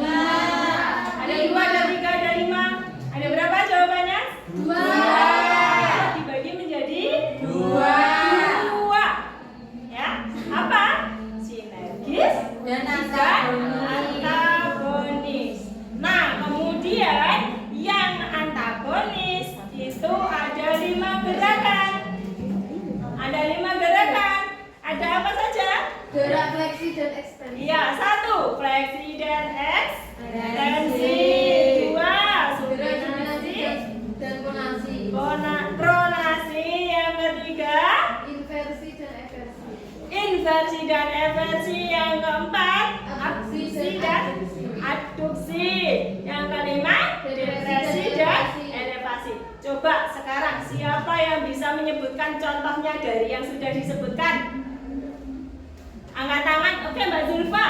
Ada 2, ada 3, ada 5. Ada berapa jawabannya? 2. Dibagi menjadi 2. Ya, apa? Sinergis dan antagonis. Nah, kemudian yang antagonis itu ada 5 gerakan. Ada 5 gerakan. Ada apa saja? Gerak fleksi dan ekstensi. Iya, 1. Fleksi dan ekstensi. 2. Supinasi dan ponasi. pronasi. Yang ketiga, Inversi dan eversi. inversi dan eversi. Yang keempat, Abduksi abduksi dan dan adduksi. adduksi. Yang kelima, depresi dan elevasi. Coba sekarang siapa yang bisa menyebutkan contohnya dari yang sudah disebutkan? Angkat tangan. Oke, Mbak Zulfa.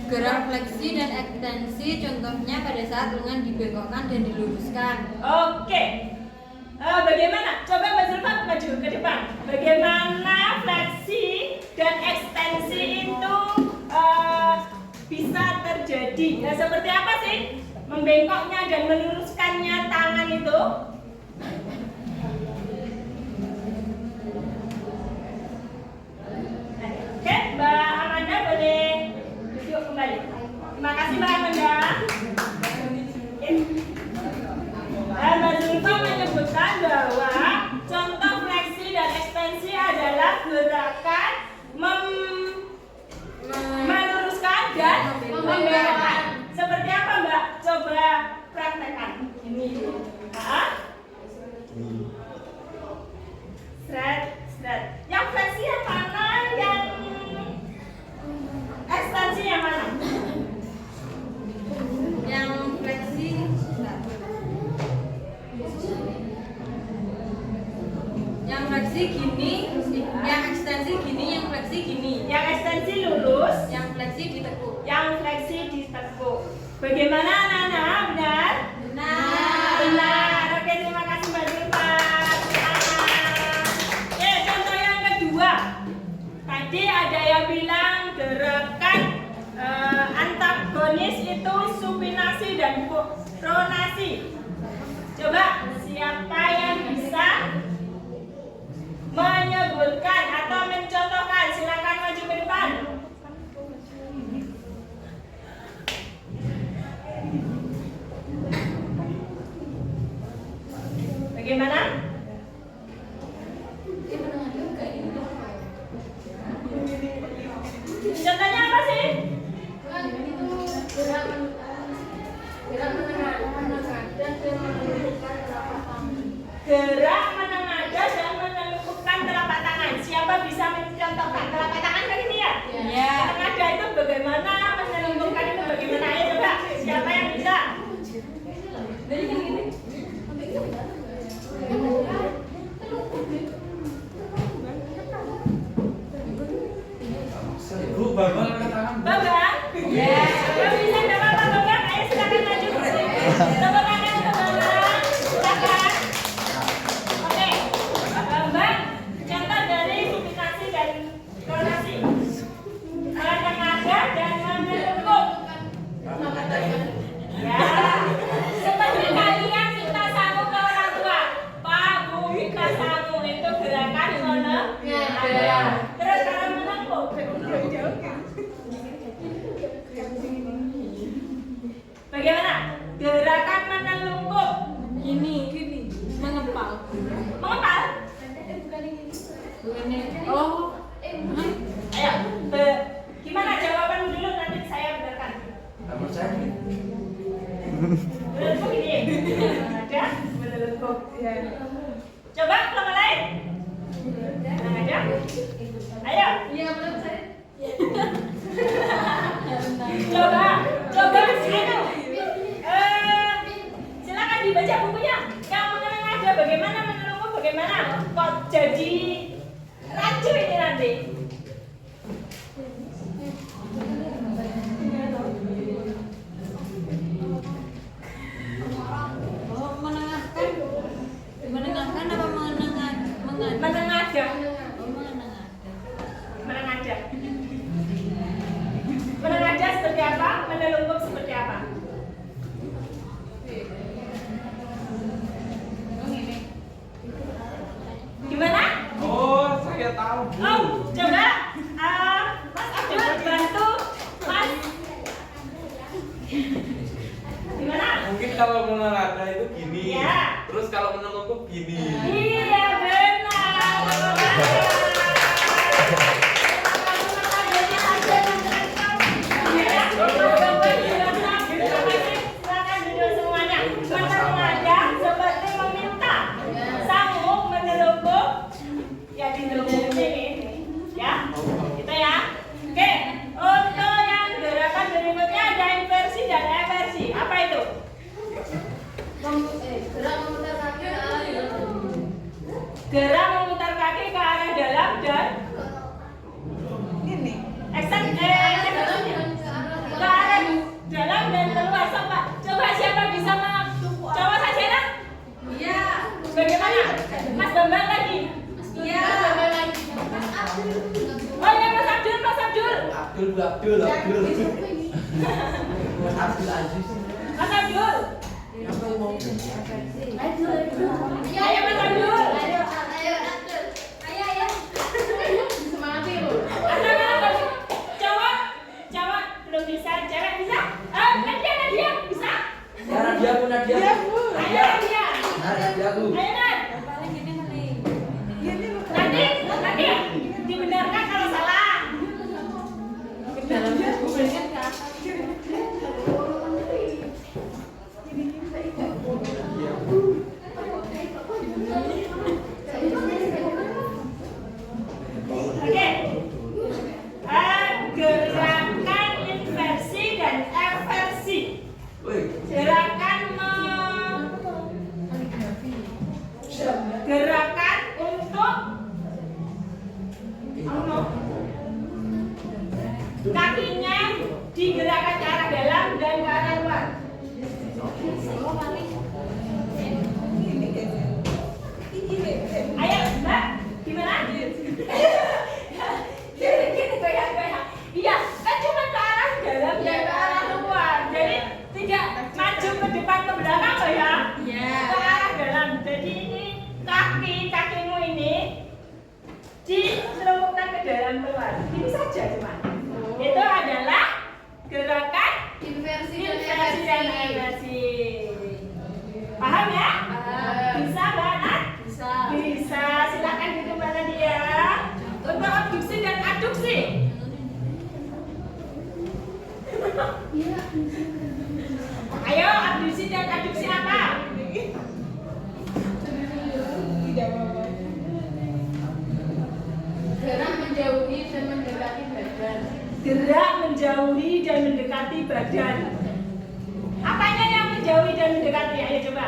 Gerak fleksi dan ekstensi contohnya pada saat lengan dibengkokkan dan diluruskan. Oke. Bagaimana? Coba Mbak Zulfa maju ke depan. Bagaimana fleksi dan ekstensi itu bisa terjadi? Nah, seperti apa sih membengkoknya dan meluruskannya tangan itu? Oke, Mbak Amanda boleh duduk kembali. Terima kasih Mbak Amanda. Mbak Zulfa menyebutkan bahwa contoh fleksi dan ekstensi adalah gerakan meluruskan dan membengkokkan. Seperti apa Mbak? Coba praktekkan. Ini. Stret. Yang fleksi yang mana? Yang ekstensi yang mana? Yang fleksi Yang fleksi gini, yang ekstensi gini, yang fleksi gini. Yang ekstensi lurus, Yang fleksi ditekuk. yang fleksi ditekuk. Bagaimana anak-anak? Benar? Benar. Benar. Oke, terima kasih Mbak Zulfa. Oke, contoh yang kedua. Tadi ada yang bilang gerakan antagonis itu supinasi dan pronasi. Coba siapa yang bisa menyebutkan atau mencontohkan? Silakan maju ke depan. Bagaimana? Contohnya apa sih? Gerak menengadah dan menelungkupkan telapak tangan. Siapa bisa mencontohkan telapak tangan kan ini ya? Iya. Menengadah itu bagaimana, menelungkupkan itu bagaimana? Ayo coba, siapa yang bisa? Bu, Bambang angkat tangan. Bambang? Iya. Yang bisa jawab apa Bambang? Ayo silakan maju ke sini. Tepuk tangan untuk Bambang. Silakan. Oke. Bambang, contoh dari supinasi dan pronasi. Menengadah dan menelungkup. Ya. Seperti kalian minta sangu ke orang tua. Pak, Bu, minta sangu itu gerakan menengadah. Terus kalau menelungkup. Bagaimana? Gerakan menelungkup. Gini, mengepal. Mengepal? Oh, Ayo, gimana jawaban dulu nanti saya benarkan. Menurut saya ini. Menelungkup ini ya? Ada menelungkup. Ya. Coba yang lain. Nah, ada. Ayo. iya menurut saya. Coba anu. Silakan dibaca bukunya. Yang menengadah bagaimana, menelungkup bagaimana? Kok jadi rancu ini nanti? Oh, menengadah apa menengadah? Menengadah. Oh, menengadah. Menengadah. Menengadah seperti apa? Menelungkup seperti apa? Gimana? Oh, saya tahu, Bu. Oh, coba Mas Abdul bantu Mas. Gimana? Mungkin kalau menengadah itu gini. Iya. Terus kalau menelungkup gini. Iya benar. Silakan duduk semuanya. Menengadah seperti meminta. Sangu menelungkup. Ya dilungkup ini. Ya. Gitu ya. Oke. Untuk yang gerakan berikutnya ada inversi dan eversi. Apa itu? Gerak memutar kaki ke arah dalam dan ini ke arah dalam dan keluar. Coba siapa bisa coba saja lah. Iya. Bagaimana? Mas Bambang lagi. Iya. Oh ya Mas Abdul. Abdul. Mas Abdul Aziz. Mas Abdul. Ayo Mas Abdul. Cowok belum bisa, cewek bisa? Nadia bisa? Nadia Bu. Ayo Nadia. Nadia Bu. Ayo Nat. Nanti dibenarkan kalau salah. Oke. Gerakan inversi dan eversi. Gerakan untuk kakimu ini dicelupkan ke dalam keluar. Ini saja cuma. Itu adalah gerakan Inversi inversi dan reversi. Paham ya? Bisa Mbak Nat? Bisa. Bisa. Silakan gitu Mbak Nadia. Untuk abduksi dan aduksi. Ayo, abduksi dan aduksi apa? Gerak menjauhi dan mendekati badan. Gerak menjauhi dan mendekati badan. Apanya yang menjauhi dan mendekati? Ayo coba.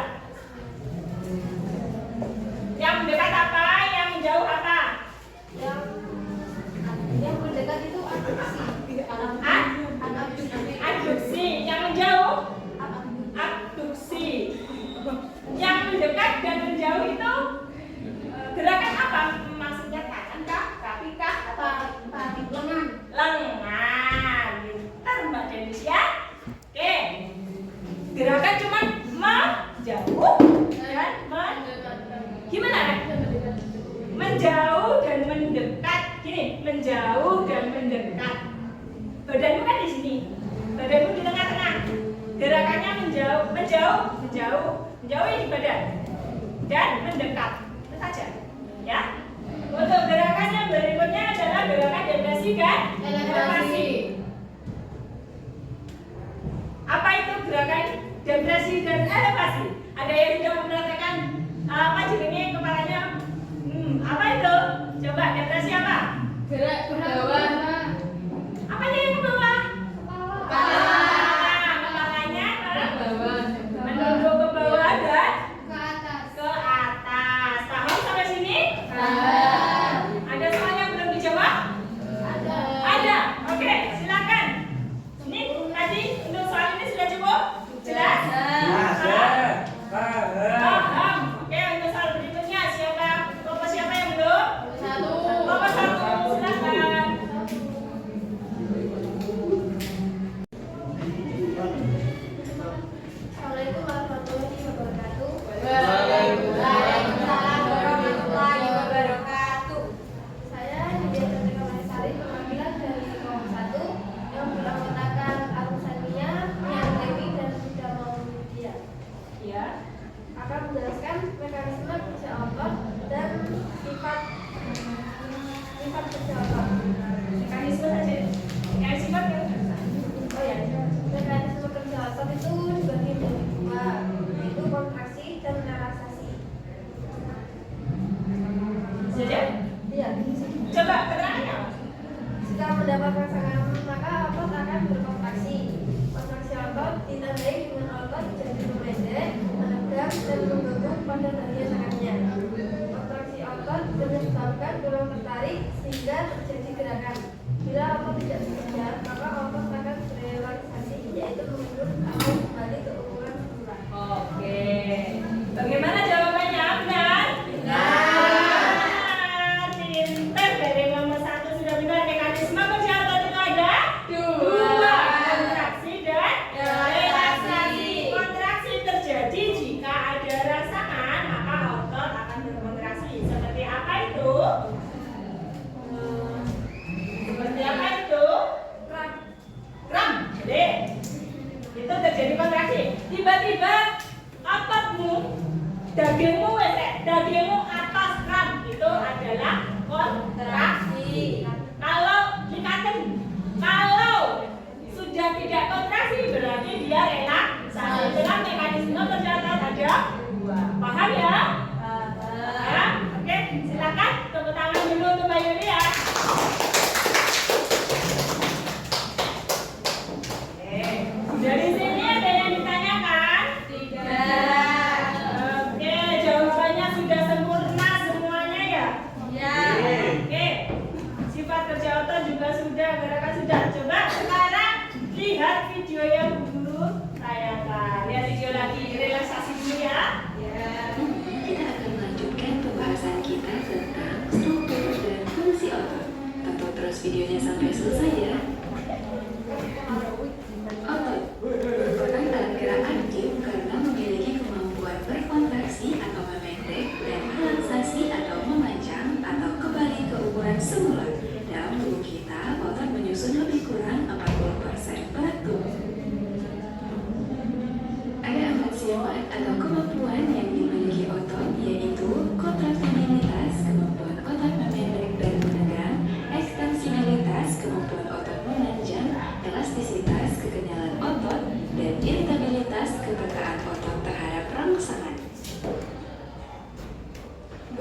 Yang mendekat apa? Yang menjauh apa? Yang mendekat itu aduksi. Aduksi. Yang menjauh? Abduksi. Yang mendekat dan menjauh itu gerakan apa? Maksudnya tangan kah? Kaki kah? Lengan. Lengan. Pintar Mbak Denis ya. Oke. Gerakan cuma menjauh dan gimana? Menjauh dan mendekat. Gini, menjauh dan mendekat. Badanmu kan di sini. Badanmu di tengah-tengah. Gerakannya menjauh, menjauhi di badan dan mendekat. Itu saja. Ya. Untuk gerakan yang berikutnya adalah gerakan depresi dan elevasi. Apa itu gerakan depresi dan elevasi? Ada yang sudah mempraktekkan apa jadinya kepalanya? Apa itu? Coba depresi apa? Gerak ke bawah. Apa yang ke bawah? Kepala. Kepalanya Ke bawah. menunduk ke bawah dan Ke atas. ke atas. Paham sampai sini? Paham. Ada soal yang belum dijawab? Ada. Oke, silakan. Ini tadi untuk soal ini sudah cukup? Jelas? Paham. Oke, untuk soal berikutnya kelompok siapa yang belum? Kelompok 1, silakan. Assalamualaikum warahmatullahi wabarakatuh. Waalaikumsalam warahmatullahi wabarakatuh. Saya Lydia Cantika Manisari, perwakilan dari kelompok 1 yang beranggotakan Arusania, Nian Dewi, dan Bunda Mauludia. Ya. Akan menjelaskan mekanisme kerja otot dan sifat kerja otot. Mekanisme saja. Yang sifat yang Oh ya, mekanisme kerja otot itu dibagi menjadi dua, yaitu kontraksi dan relaksasi. saja. Iya. Coba keterangannya. Jika mendapat pasangan, maka otot akan berkontraksi. Kontraksi otot ditandai dengan otot jadi memendek, menegang, dan menggebu pada bagian tangannya. Kontraksi otot menyebabkan tulang tertarik sehingga terjadi gerakan. Bila otot tidak bekerja, maka otot akan berelaksasi, yaitu menurun atau kembali ke ukuran semula. Oke. Bagaimana jawabannya? Benar? Pintar. Dari nomor 1 sudah benar. Mekanisme kerja otot itu ada? Dua. Kontraksi dan relaksasi. Kontraksi terjadi jika ada rangsangan, maka otot akan berkontraksi. Seperti apa itu? Seperti apa itu? Kram. Jadi itu terjadi kontraksi. Tiba-tiba ototmu, dagingmu atas kram, itu adalah kontraksi. Kalau dikaten, kalau sudah tidak kontraksi berarti dia relaksasi. Dengan mekanisme kerja otot ada dua. Paham ya? Paham. Oke, silakan tepuk tangan dulu untuk Mbak Yuri ya. Dari sini ada yang ditanyakan? Tidak. Oke, jawabannya sudah sempurna semuanya ya? Ya. Oke, sifat kerja otot juga sudah, gerakan sudah. Coba sekarang lihat video yang dulu tayangkan. Lihat video lagi, relaksasi dulu ya. Kita akan melanjutkan pembahasan kita tentang struktur dan fungsi otot. Tonton terus videonya sampai selesai ya. Otot merupakan alat gerak aktif karena memiliki kemampuan berkontraksi atau memendek dan relaksasi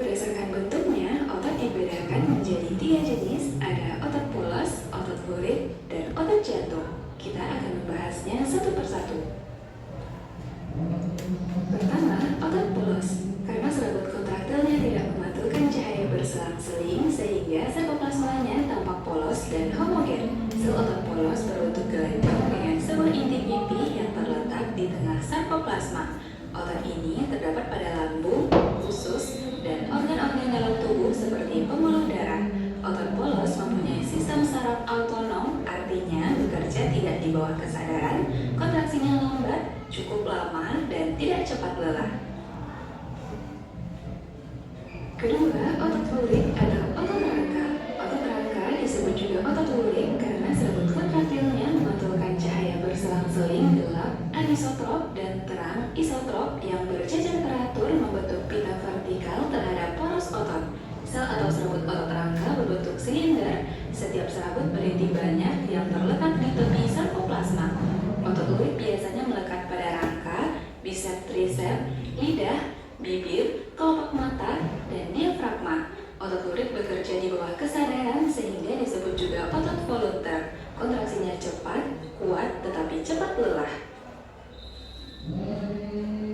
Berdasarkan bentuknya, otot dibedakan menjadi 3 jenis, ada otot polos, otot lurik, dan otot jantung. Kita akan membahasnya satu persatu. Pertama, otot polos. Karena serabut kontraktilnya tidak memantulkan cahaya berselang-seling, sehingga sarkoplasmanya tampak polos dan homogen. Sel otot polos berbentuk gelanjang dengan sebuah inti pipi yang terletak di tengah sarkoplasma. Otot ini terdapat pada lambung, usus, dan organ-organ dalam tubuh seperti pembuluh darah. Otot polos mempunyai sistem saraf autonom, artinya bekerja tidak di bawah kesadaran, kontraksinya lambat, cukup lama, dan tidak cepat lelah. Kedua, otot lurik atau otot rangka. Otot rangka disebut juga otot lurik karena serabut kontraktilnya memantulkan cahaya berselang-seling gelap, anisotrop, dan terang isotrop yang berjajar teratur membentuk pita vertikal terhadap poros otot. Sel atau serabut otot rangka berbentuk silinder. Setiap serabut berinti banyak yang terletak di tepi sarkoplasma. Otot lurik biasanya melekat pada rangka, bisep tricep, lidah, bibir, kelopak mata, dan diafragma. Otot lurik bekerja di bawah kesadaran sehingga disebut juga otot volunteer. Kontraksinya cepat, kuat, tetapi cepat lelah.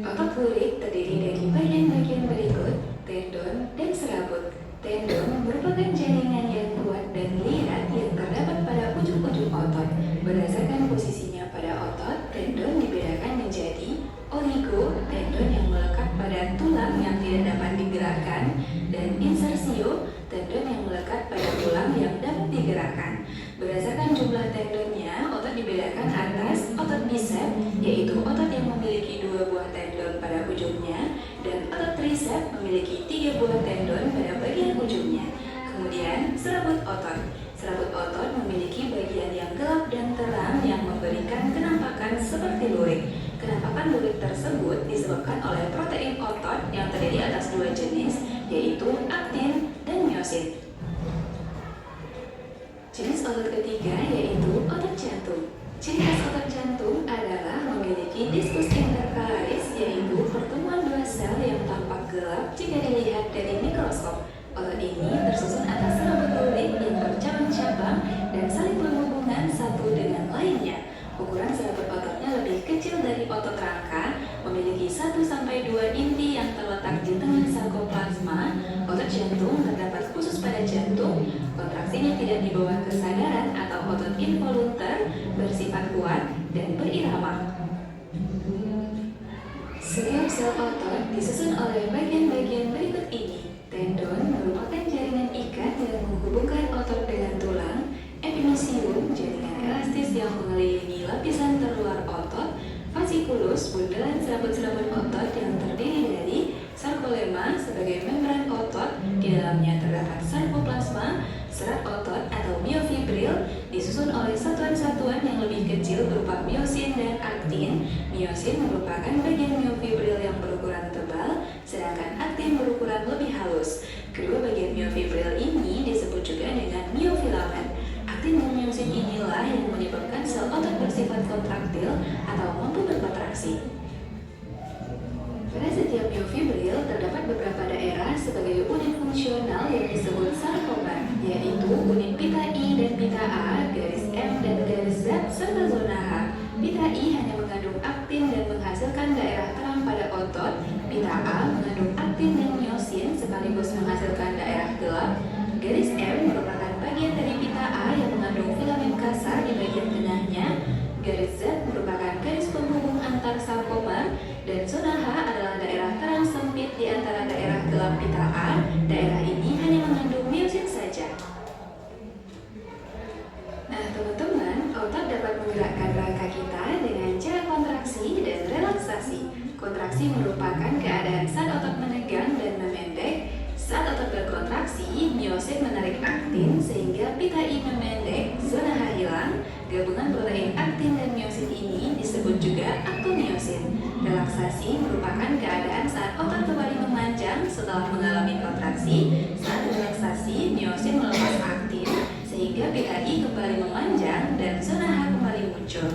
Otot lurik terdiri dari bagian-bagian berikut, tendon dan serabut. Tendon merupakan jaringan yang kuat dan liat yang terdapat pada ujung-ujung otot. Berdasarkan posisinya pada otot, tendon dibedakan menjadi oligo, tendon yang melekat pada tulang yang tidak dapat digerakkan, dan insersio, tendon yang melekat pada tulang yang dapat digerakkan. Berdasarkan jumlah tendonnya, otot dibedakan atas otot bisep, yaitu otot yang memiliki 2 buah tendon pada ujungnya, dan otot tricep memiliki 3 buah tendon pada bagian ujungnya. Kemudian, serabut otot. Serabut otot memiliki bagian yang gelap dan terang yang memberikan kenampakan seperti lurik. Kenampakan lurik tersebut disebabkan oleh protein otot yang terdiri atas 2 jenis, yaitu aktin dan miosin. Jenis otot ketiga yaitu otot jantung. Ciri khas otot jantung adalah memiliki diskus intercalaris, yaitu pertemuan 2 sel yang tampak gelap jika dilihat dari mikroskop. Otot ini tersusun atas serabut lurik yang bercabang-cabang dan saling berhubungan satu dengan lainnya. Ukuran serabut ototnya lebih kecil dari otot rangka, memiliki 1-2 inti yang terletak di tengah sarkoplasma. Otot jantung terdapat khusus pada jantung, kontraksinya tidak di bawah kesadaran atau otot involunter, bersifat kuat dan berirama. Setiap sel otot disusun oleh bagian-bagian berikut ini. Tendon merupakan jaringan ikat yang menghubungkan otot dengan tulang. Epimysium, jaringan elastis yang mengelilingi lapisan terluar otot. Fasciculus, bundelan serabut-serabut otot yang terdiri dari sarkolema sebagai membran otot, di dalamnya terdapat sarkoplasma. Serat otot atau miofibril disusun oleh satuan-satuan yang lebih kecil berupa miosin dan aktin. Miosin merupakan bagian miofibril yang berukuran tebal, sedangkan aktin berukuran lebih halus. Kedua bagian miofibril ini disebut juga dengan miofilamen. Aktin dan miosin inilah yang menyebabkan sel otot bersifat kontraktil atau mampu berkontraksi. Pada setiap miofibril terdapat beberapa daerah sebagai unit fungsional yang disebut sarkomer, yaitu unit pita I dan pita A, garis M dan garis Z, serta zona H. Pita I hanya mengandung aktin dan menghasilkan daerah terang pada otot. Pita A mengandung aktin dan miosin sekaligus menghasilkan daerah gelap. Garis M merupakan bagian dari pita A yang mengandung filamen kasar di bagian tengahnya. Garis Z merupakan garis penghubung antar sarkomer, dan zona H adalah daerah terang sempit di antara daerah gelap pita A. Daerah ini hanya mengandung miosin saja. Nah teman-teman, otot dapat menggerakkan rangka kita dengan cara kontraksi dan relaksasi. Kontraksi merupakan keadaan saat otot menegang dan memendek. Saat otot berkontraksi, miosin menarik aktin sehingga pita I memendek, zona H hilang. Gabungan protein aktin dan miosin ini disebut juga aktomiosin. Relaksasi merupakan keadaan saat otot kembali memanjang setelah mengalami kontraksi. Saat relaksasi, miosin melepas aktin sehingga pita I kembali memanjang dan zona H kembali muncul.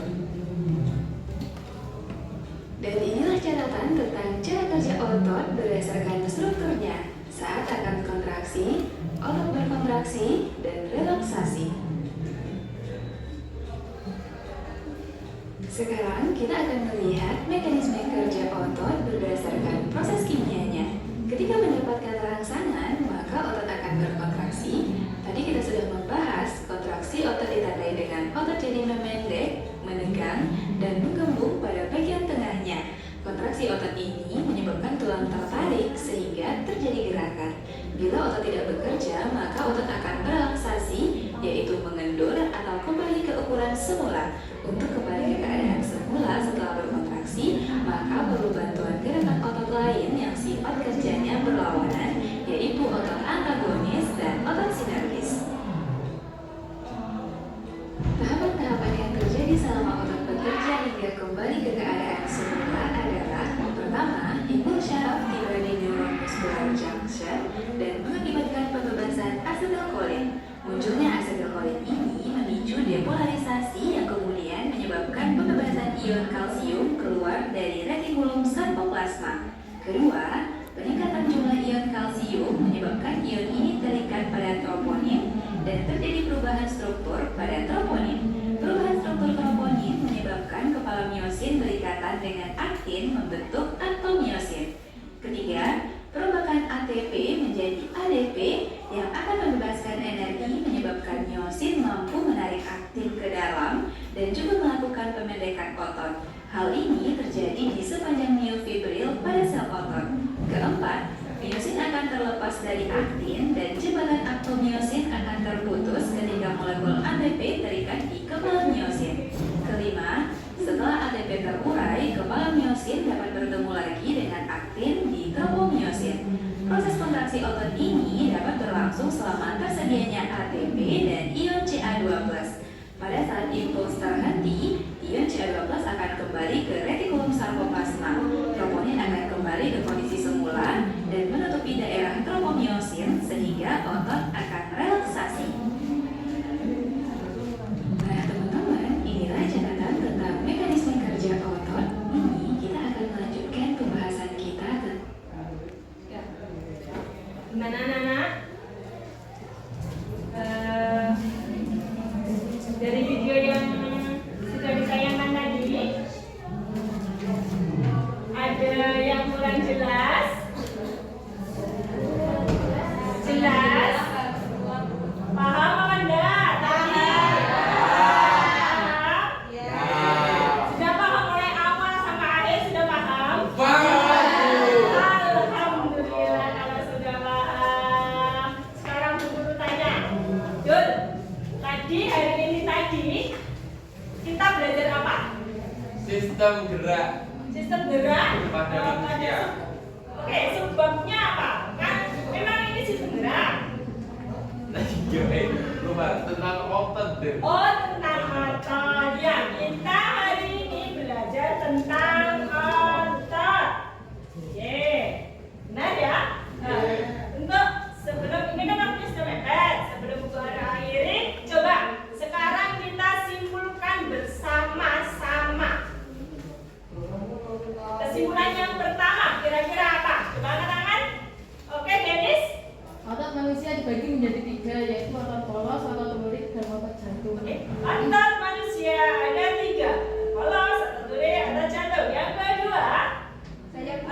Dan inilah catatan tentang cara kerja otot berdasarkan strukturnya. Saat Sekarang kita akan melihat mekanisme kerja otot berdasarkan proses kimianya. Ketika mendapatkan rangsangan, maka otot akan berkontraksi. Tadi kita sudah membahas kontraksi otot ditandai dengan otot jadi memendek, menegang, dan menggembung pada bagian tengahnya. Kontraksi otot ini menyebabkan tulang tertarik sehingga terjadi gerakan. Bila otot tidak bekerja, maka otot akan relaksasi, yaitu mengendur atau kembali ke ukuran semula. Untuk kembali ke keadaan semula setelah berkontraksi, maka perlu bantuan gerakan otot lain yang sifat kerjanya berlawanan, yaitu otot antagonis dan otot sinergis. Tahapan-tahapan yang terjadi selama otot bekerja hingga kembali ke keadaan semula adalah: pertama, impuls syaraf tiba di neuron muscular junction dan mengakibatkan pembebasan asetilkolin. Munculnya asetilkolin ini memicu depolarisasi yang kemudian menyebabkan pembebasan ion kalsium keluar dari retikulum sarkoplasma. Kedua, peningkatan jumlah ion kalsium menyebabkan ion ini terikat pada troponin dan terjadi perubahan struktur pada troponin. Perubahan struktur troponin menyebabkan kepala miosin berikatan dengan aktin membentuk aktomiosin. Ketiga, perombakan ATP menjadi ADP yang akan membebaskan energi menyebabkan miosin mampu menarik aktin ke dalam dan juga melakukan pemendekan otot. Hal ini terjadi di sepanjang miofibril pada sel otot. Keempat, miosin akan terlepas dari aktin dan jembatan aktomiosin akan terputus ketika molekul ATP terikat di kepala miosin. Kelima, setelah ATP terurai, kepala miosin dapat bertemu lagi dengan aktin di tropomiosin. Proses kontraksi otot ini dapat berlangsung selama tersedianya ATP dan ion Ca2+. Pada saat impuls terhenti, ion Ca2+ akan kembali ke retikulum sarkoplasma. Troponin akan kembali ke kondisi semula dan menutupi daerah tropomiosin sehingga otot akan relaksasi. Nah teman-teman, inilah catatan tentang mekanisme kerja otot. Ini kita akan melanjutkan pembahasan kita Gimana anak-anak? Dari video yang sudah ditayangkan tadi, ada yang kurang jelas? Jelas? Paham apa enggak? Tadi? Paham? Sudah paham mulai awal sampai akhir, sudah paham? Alhamdulillah kalau sudah paham. Sekarang Bu Guru tanya, Dul, tadi hari ini kita belajar apa? Sistem gerak Sistem gerak pada manusia. Oke, sebabnya apa? Kan memang ini sistem gerak. Lupa tentang otot deh. Oh, tentang otot. Ya, kita hari ini belajar tentang otot. Oke, benar ya? Nah, untuk sebelum ini kan waktunya sudah mepet. Sebelum buku akhiri, coba sekarang kita simpulkan bersama-sama. Kesimpulan yang pertama kira-kira apa? Coba angkat tangan. Oke, Dennis. Otot manusia dibagi menjadi 3, yaitu otot polos, otot lurik, dan otot jantung. Oke, otot manusia ada 3. Polos, otot lurik, otot jantung. Yang kedua,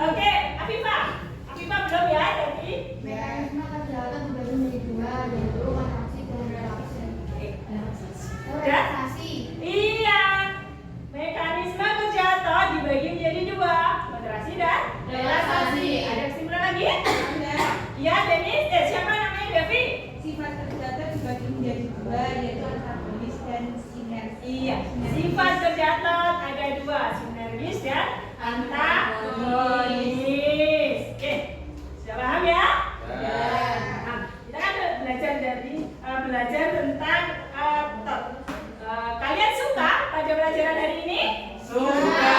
oke, Afifah. Afifah belum ya tadi? Mekanisme kerja otot dibagi menjadi 2, yaitu kontraksi dan relaksasi. Relaksasi. Iya. Mekanisme kerja otot dibagi menjadi 2, kontraksi dan relaksasi. Ada kesimpulan lagi? Iya, Dennis. Siapa namanya Devi? Sifat kerja otot dibagi menjadi 2, yaitu antagonis dan sinergis. Iya. Sifat kerja otot ada 2, sinergis dan antagonis. Oke. Sudah paham ya? Nah, kita kan belajar tentang otot. Kalian suka pada pelajaran hari ini? Suka.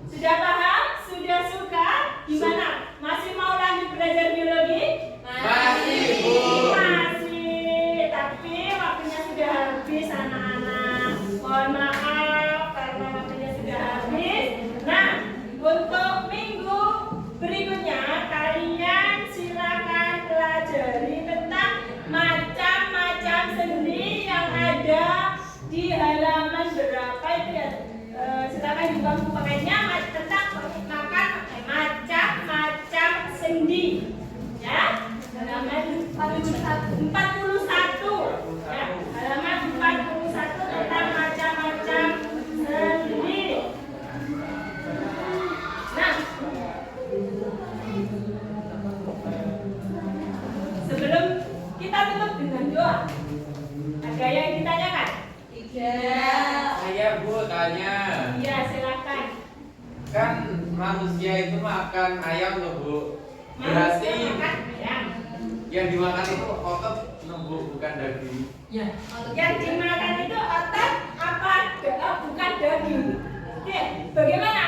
Sudah paham? Sudah suka? Gimana? Masih mau lanjut belajar biologi? Masih, Bu. Masih. Tapi waktunya sudah habis anak-anak. Mohon maaf karena waktunya sudah habis. Nah, untuk minggu berikutnya kita tutup dengan doa. Ada yang ditanyakan? Saya Bu tanya. Iya, silakan. Kan manusia itu makan ayam loh Bu. Manusia Berarti makan ayam. yang dimakan itu otot loh Bu, bukan daging. Yang dimakan itu otot apa? Bukan daging. Oke, bagaimana